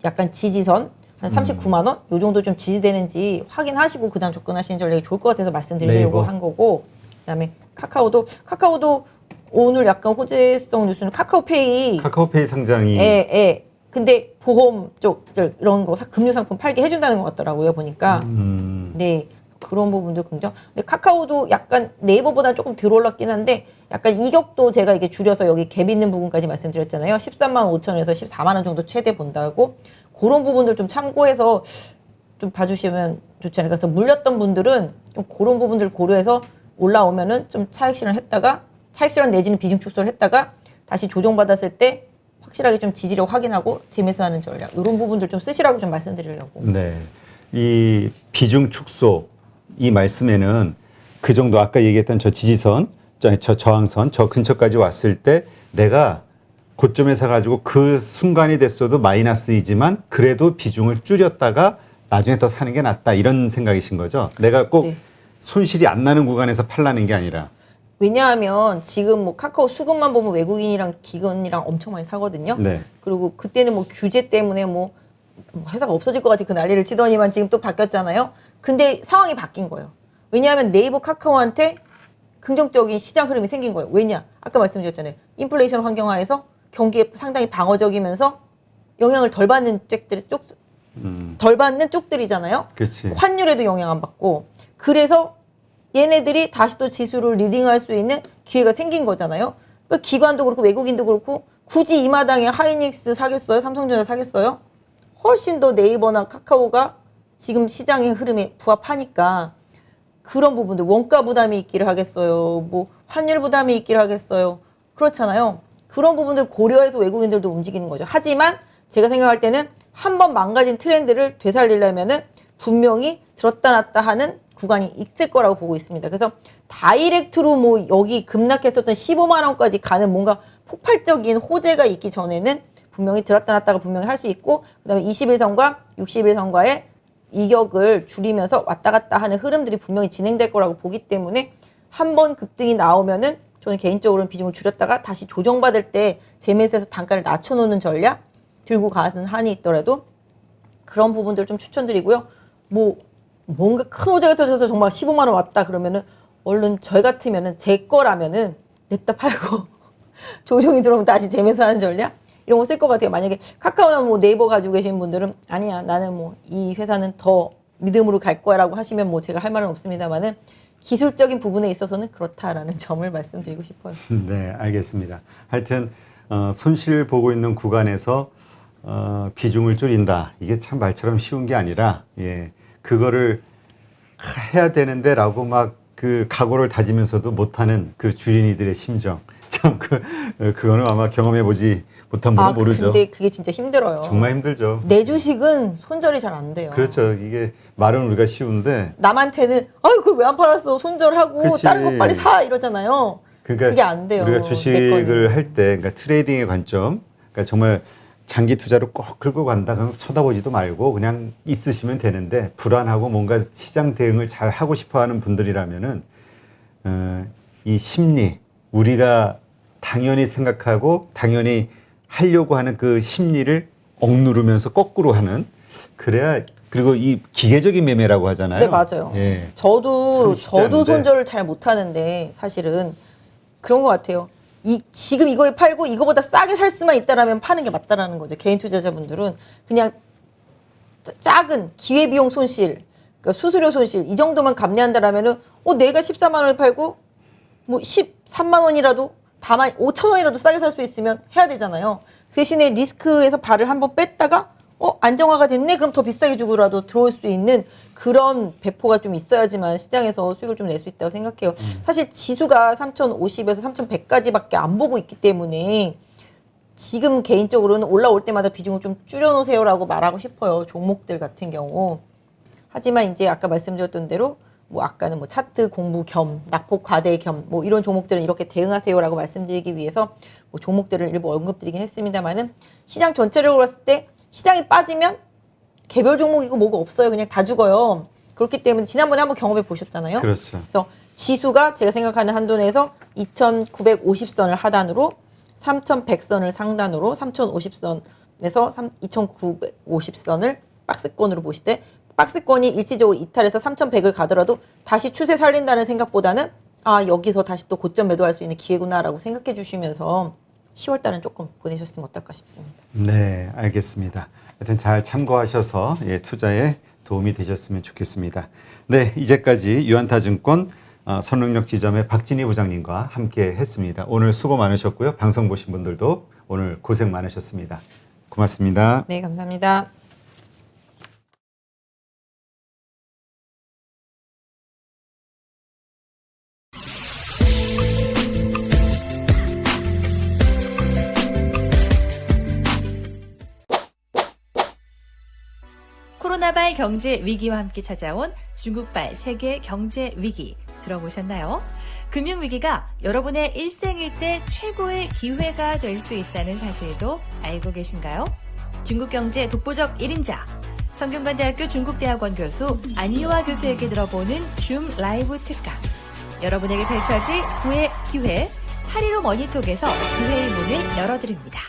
약간 지지선 한 39만 원? 요 정도 좀 지지되는지 확인하시고 그다음 접근하시는 전략이 좋을 것 같아서 말씀드리려고 네이버. 한 거고 그다음에 카카오도 오늘 약간 호재성 뉴스는 카카오페이 카카오페이 상장이 예. 근데 보험 쪽들 이런 거 금융 상품 팔게 해준다는 것 같더라고요 보니까. 네 그런 부분도 긍정. 근데 카카오도 약간 네이버보다 조금 덜 올랐긴 한데 약간 이격도 제가 이게 줄여서 여기 갭 있는 부분까지 말씀드렸잖아요. 13만 5천에서 14만 원 정도 최대 본다고 그런 부분들 좀 참고해서 좀 봐주시면 좋지 않을까. 그래서 물렸던 분들은 좀 그런 부분들 고려해서 올라오면은 좀 차익 실현 내지는 비중 축소를 했다가 다시 조정받았을 때 확실하게 좀 지지력 확인하고 재매수하는 전략 이런 부분들 좀 쓰시라고 좀 말씀드리려고. 네. 이 비중 축소 이 말씀에는 그 정도 아까 얘기했던 저 지지선, 저 저항선, 저 근처까지 왔을 때 내가 고점에 사가지고 그 순간이 됐어도 마이너스이지만 그래도 비중을 줄였다가 나중에 더 사는 게 낫다 이런 생각이신 거죠? 내가 꼭 네. 손실이 안 나는 구간에서 팔라는 게 아니라. 왜냐하면 지금 뭐 카카오 수급만 보면 외국인이랑 기관이랑 엄청 많이 사거든요. 네. 그리고 그때는 뭐 규제 때문에 뭐 회사가 없어질 것 같이 그 난리를 치더니만 지금 또 바뀌었잖아요. 근데 상황이 바뀐 거예요. 왜냐하면 네이버 카카오한테 긍정적인 시장 흐름이 생긴 거예요. 왜냐? 아까 말씀드렸잖아요. 인플레이션 환경하에서 경기에 상당히 방어적이면서 영향을 덜 받는 덜 받는 쪽들이잖아요. 그렇지. 환율에도 영향 안 받고. 그래서 얘네들이 다시 또 지수를 리딩할 수 있는 기회가 생긴 거잖아요. 그러니까 기관도 그렇고 외국인도 그렇고 굳이 이 마당에 하이닉스 사겠어요? 삼성전자 사겠어요? 훨씬 더 네이버나 카카오가 지금 시장의 흐름에 부합하니까 그런 부분들 원가 부담이 있기를 하겠어요. 뭐 환율 부담이 있기를 하겠어요. 그렇잖아요. 그런 부분들 고려해서 외국인들도 움직이는 거죠. 하지만 제가 생각할 때는 한번 망가진 트렌드를 되살리려면은 분명히 들었다 놨다 하는 구간이 있을 거라고 보고 있습니다. 그래서 다이렉트로 뭐 여기 급락했었던 15만 원까지 가는 뭔가 폭발적인 호재가 있기 전에는 분명히 들었다 놨다가 분명히 할 수 있고 그다음에 21선과 61선과의 이격을 줄이면서 왔다 갔다 하는 흐름들이 분명히 진행될 거라고 보기 때문에 한번 급등이 나오면은 저는 개인적으로는 비중을 줄였다가 다시 조정받을 때 재매수해서 단가를 낮춰놓는 전략 들고 가는 한이 있더라도 그런 부분들 좀 추천드리고요. 뭐 뭔가 큰 호재가 터져서 정말 15만 원 왔다 그러면은 얼른 저희 같으면은 제 거라면은 냅다 팔고 조정이 들어오면 다시 재매수하는 전략 이런 거 쓸 것 같아요. 만약에 카카오나 뭐 네이버 가지고 계신 분들은 아니야 나는 뭐 이 회사는 더 믿음으로 갈 거야라고 하시면 뭐 제가 할 말은 없습니다만은 기술적인 부분에 있어서는 그렇다라는 점을 말씀드리고 싶어요. 네, 알겠습니다. 하여튼 손실 보고 있는 구간에서 비중을 줄인다. 이게 참 말처럼 쉬운 게 아니라 예, 그거를 해야 되는데라고 막 그 각오를 다지면서도 못하는 그 주린이들의 심정. 참 그거는 아마 경험해 보지 못한 분은 모르죠. 근데 그게 진짜 힘들어요. 정말 힘들죠. 내 주식은 손절이 잘 안 돼요. 그렇죠. 이게 말은 우리가 쉬운데 남한테는 아유 그걸 왜 안 팔았어 손절하고 그치. 다른 거 빨리 사 이러잖아요. 그러니까 그게 안 돼요. 우리가 내 주식을 거는. 할 때, 그러니까 트레이딩의 관점, 그러니까 정말 장기 투자로 꼭 끌고 간다 그러면 쳐다보지도 말고 그냥 있으시면 되는데 불안하고 뭔가 시장 대응을 잘 하고 싶어하는 분들이라면은 이 심리 우리가 당연히 생각하고 당연히 하려고 하는 그 심리를 억누르면서 거꾸로 하는 그래야 그리고 이 기계적인 매매라고 하잖아요. 네 맞아요. 예. 저도 쉽지 않은데. 손절을 잘 못하는데 사실은 그런 것 같아요. 지금 이거에 팔고 이거보다 싸게 살 수만 있다라면 파는 게 맞다라는 거죠. 개인 투자자분들은 그냥 작은 기회비용 손실, 그러니까 수수료 손실 이 정도만 감내한다라면은 내가 14만 원을 팔고 뭐 13만 원이라도 다만 5천 원이라도 싸게 살 수 있으면 해야 되잖아요. 대신에 리스크에서 발을 한번 뺐다가 안정화가 됐네? 그럼 더 비싸게 주고라도 들어올 수 있는 그런 배포가 좀 있어야지만 시장에서 수익을 좀 낼 수 있다고 생각해요. 사실 지수가 3,050에서 3,100까지밖에 안 보고 있기 때문에 지금 개인적으로는 올라올 때마다 비중을 좀 줄여놓으세요라고 말하고 싶어요. 종목들 같은 경우. 하지만 이제 아까 말씀드렸던 대로 뭐 아까는 뭐 차트 공부 겸 낙폭 과대 겸 뭐 이런 종목들은 이렇게 대응하세요라고 말씀드리기 위해서 뭐 종목들을 일부 언급드리긴 했습니다만은 시장 전체적으로 봤을 때 시장이 빠지면 개별 종목이고 뭐가 없어요. 그냥 다 죽어요. 그렇기 때문에 지난번에 한번 경험해 보셨잖아요. 그렇죠. 그래서 지수가 제가 생각하는 한도 내에서 2,950선을 하단으로 3,100선을 상단으로 3,050선에서 2,950선을 박스권으로 보실 때 박스권이 일시적으로 이탈해서 3,100을 가더라도 다시 추세 살린다는 생각보다는 여기서 다시 또 고점 매도할 수 있는 기회구나라고 생각해 주시면서 10월 달은 조금 보내셨으면 어떨까 싶습니다. 네, 알겠습니다. 하여튼 잘 참고하셔서 투자에 도움이 되셨으면 좋겠습니다. 네, 이제까지 유한타증권 선릉역 지점의 박진희 부장님과 함께 했습니다. 오늘 수고 많으셨고요. 방송 보신 분들도 오늘 고생 많으셨습니다. 고맙습니다. 네, 감사합니다. 코로나발 경제 위기와 함께 찾아온 중국발 세계 경제 위기 들어보셨나요? 금융 위기가 여러분의 일생일 때 최고의 기회가 될 수 있다는 사실도 알고 계신가요? 중국 경제 독보적 1인자 성균관대학교 중국대학원 교수 안유아 교수에게 들어보는 줌 라이브 특강. 여러분에게 펼쳐질 9회 기회 8.15 머니톡에서 그 회의 문을 열어드립니다.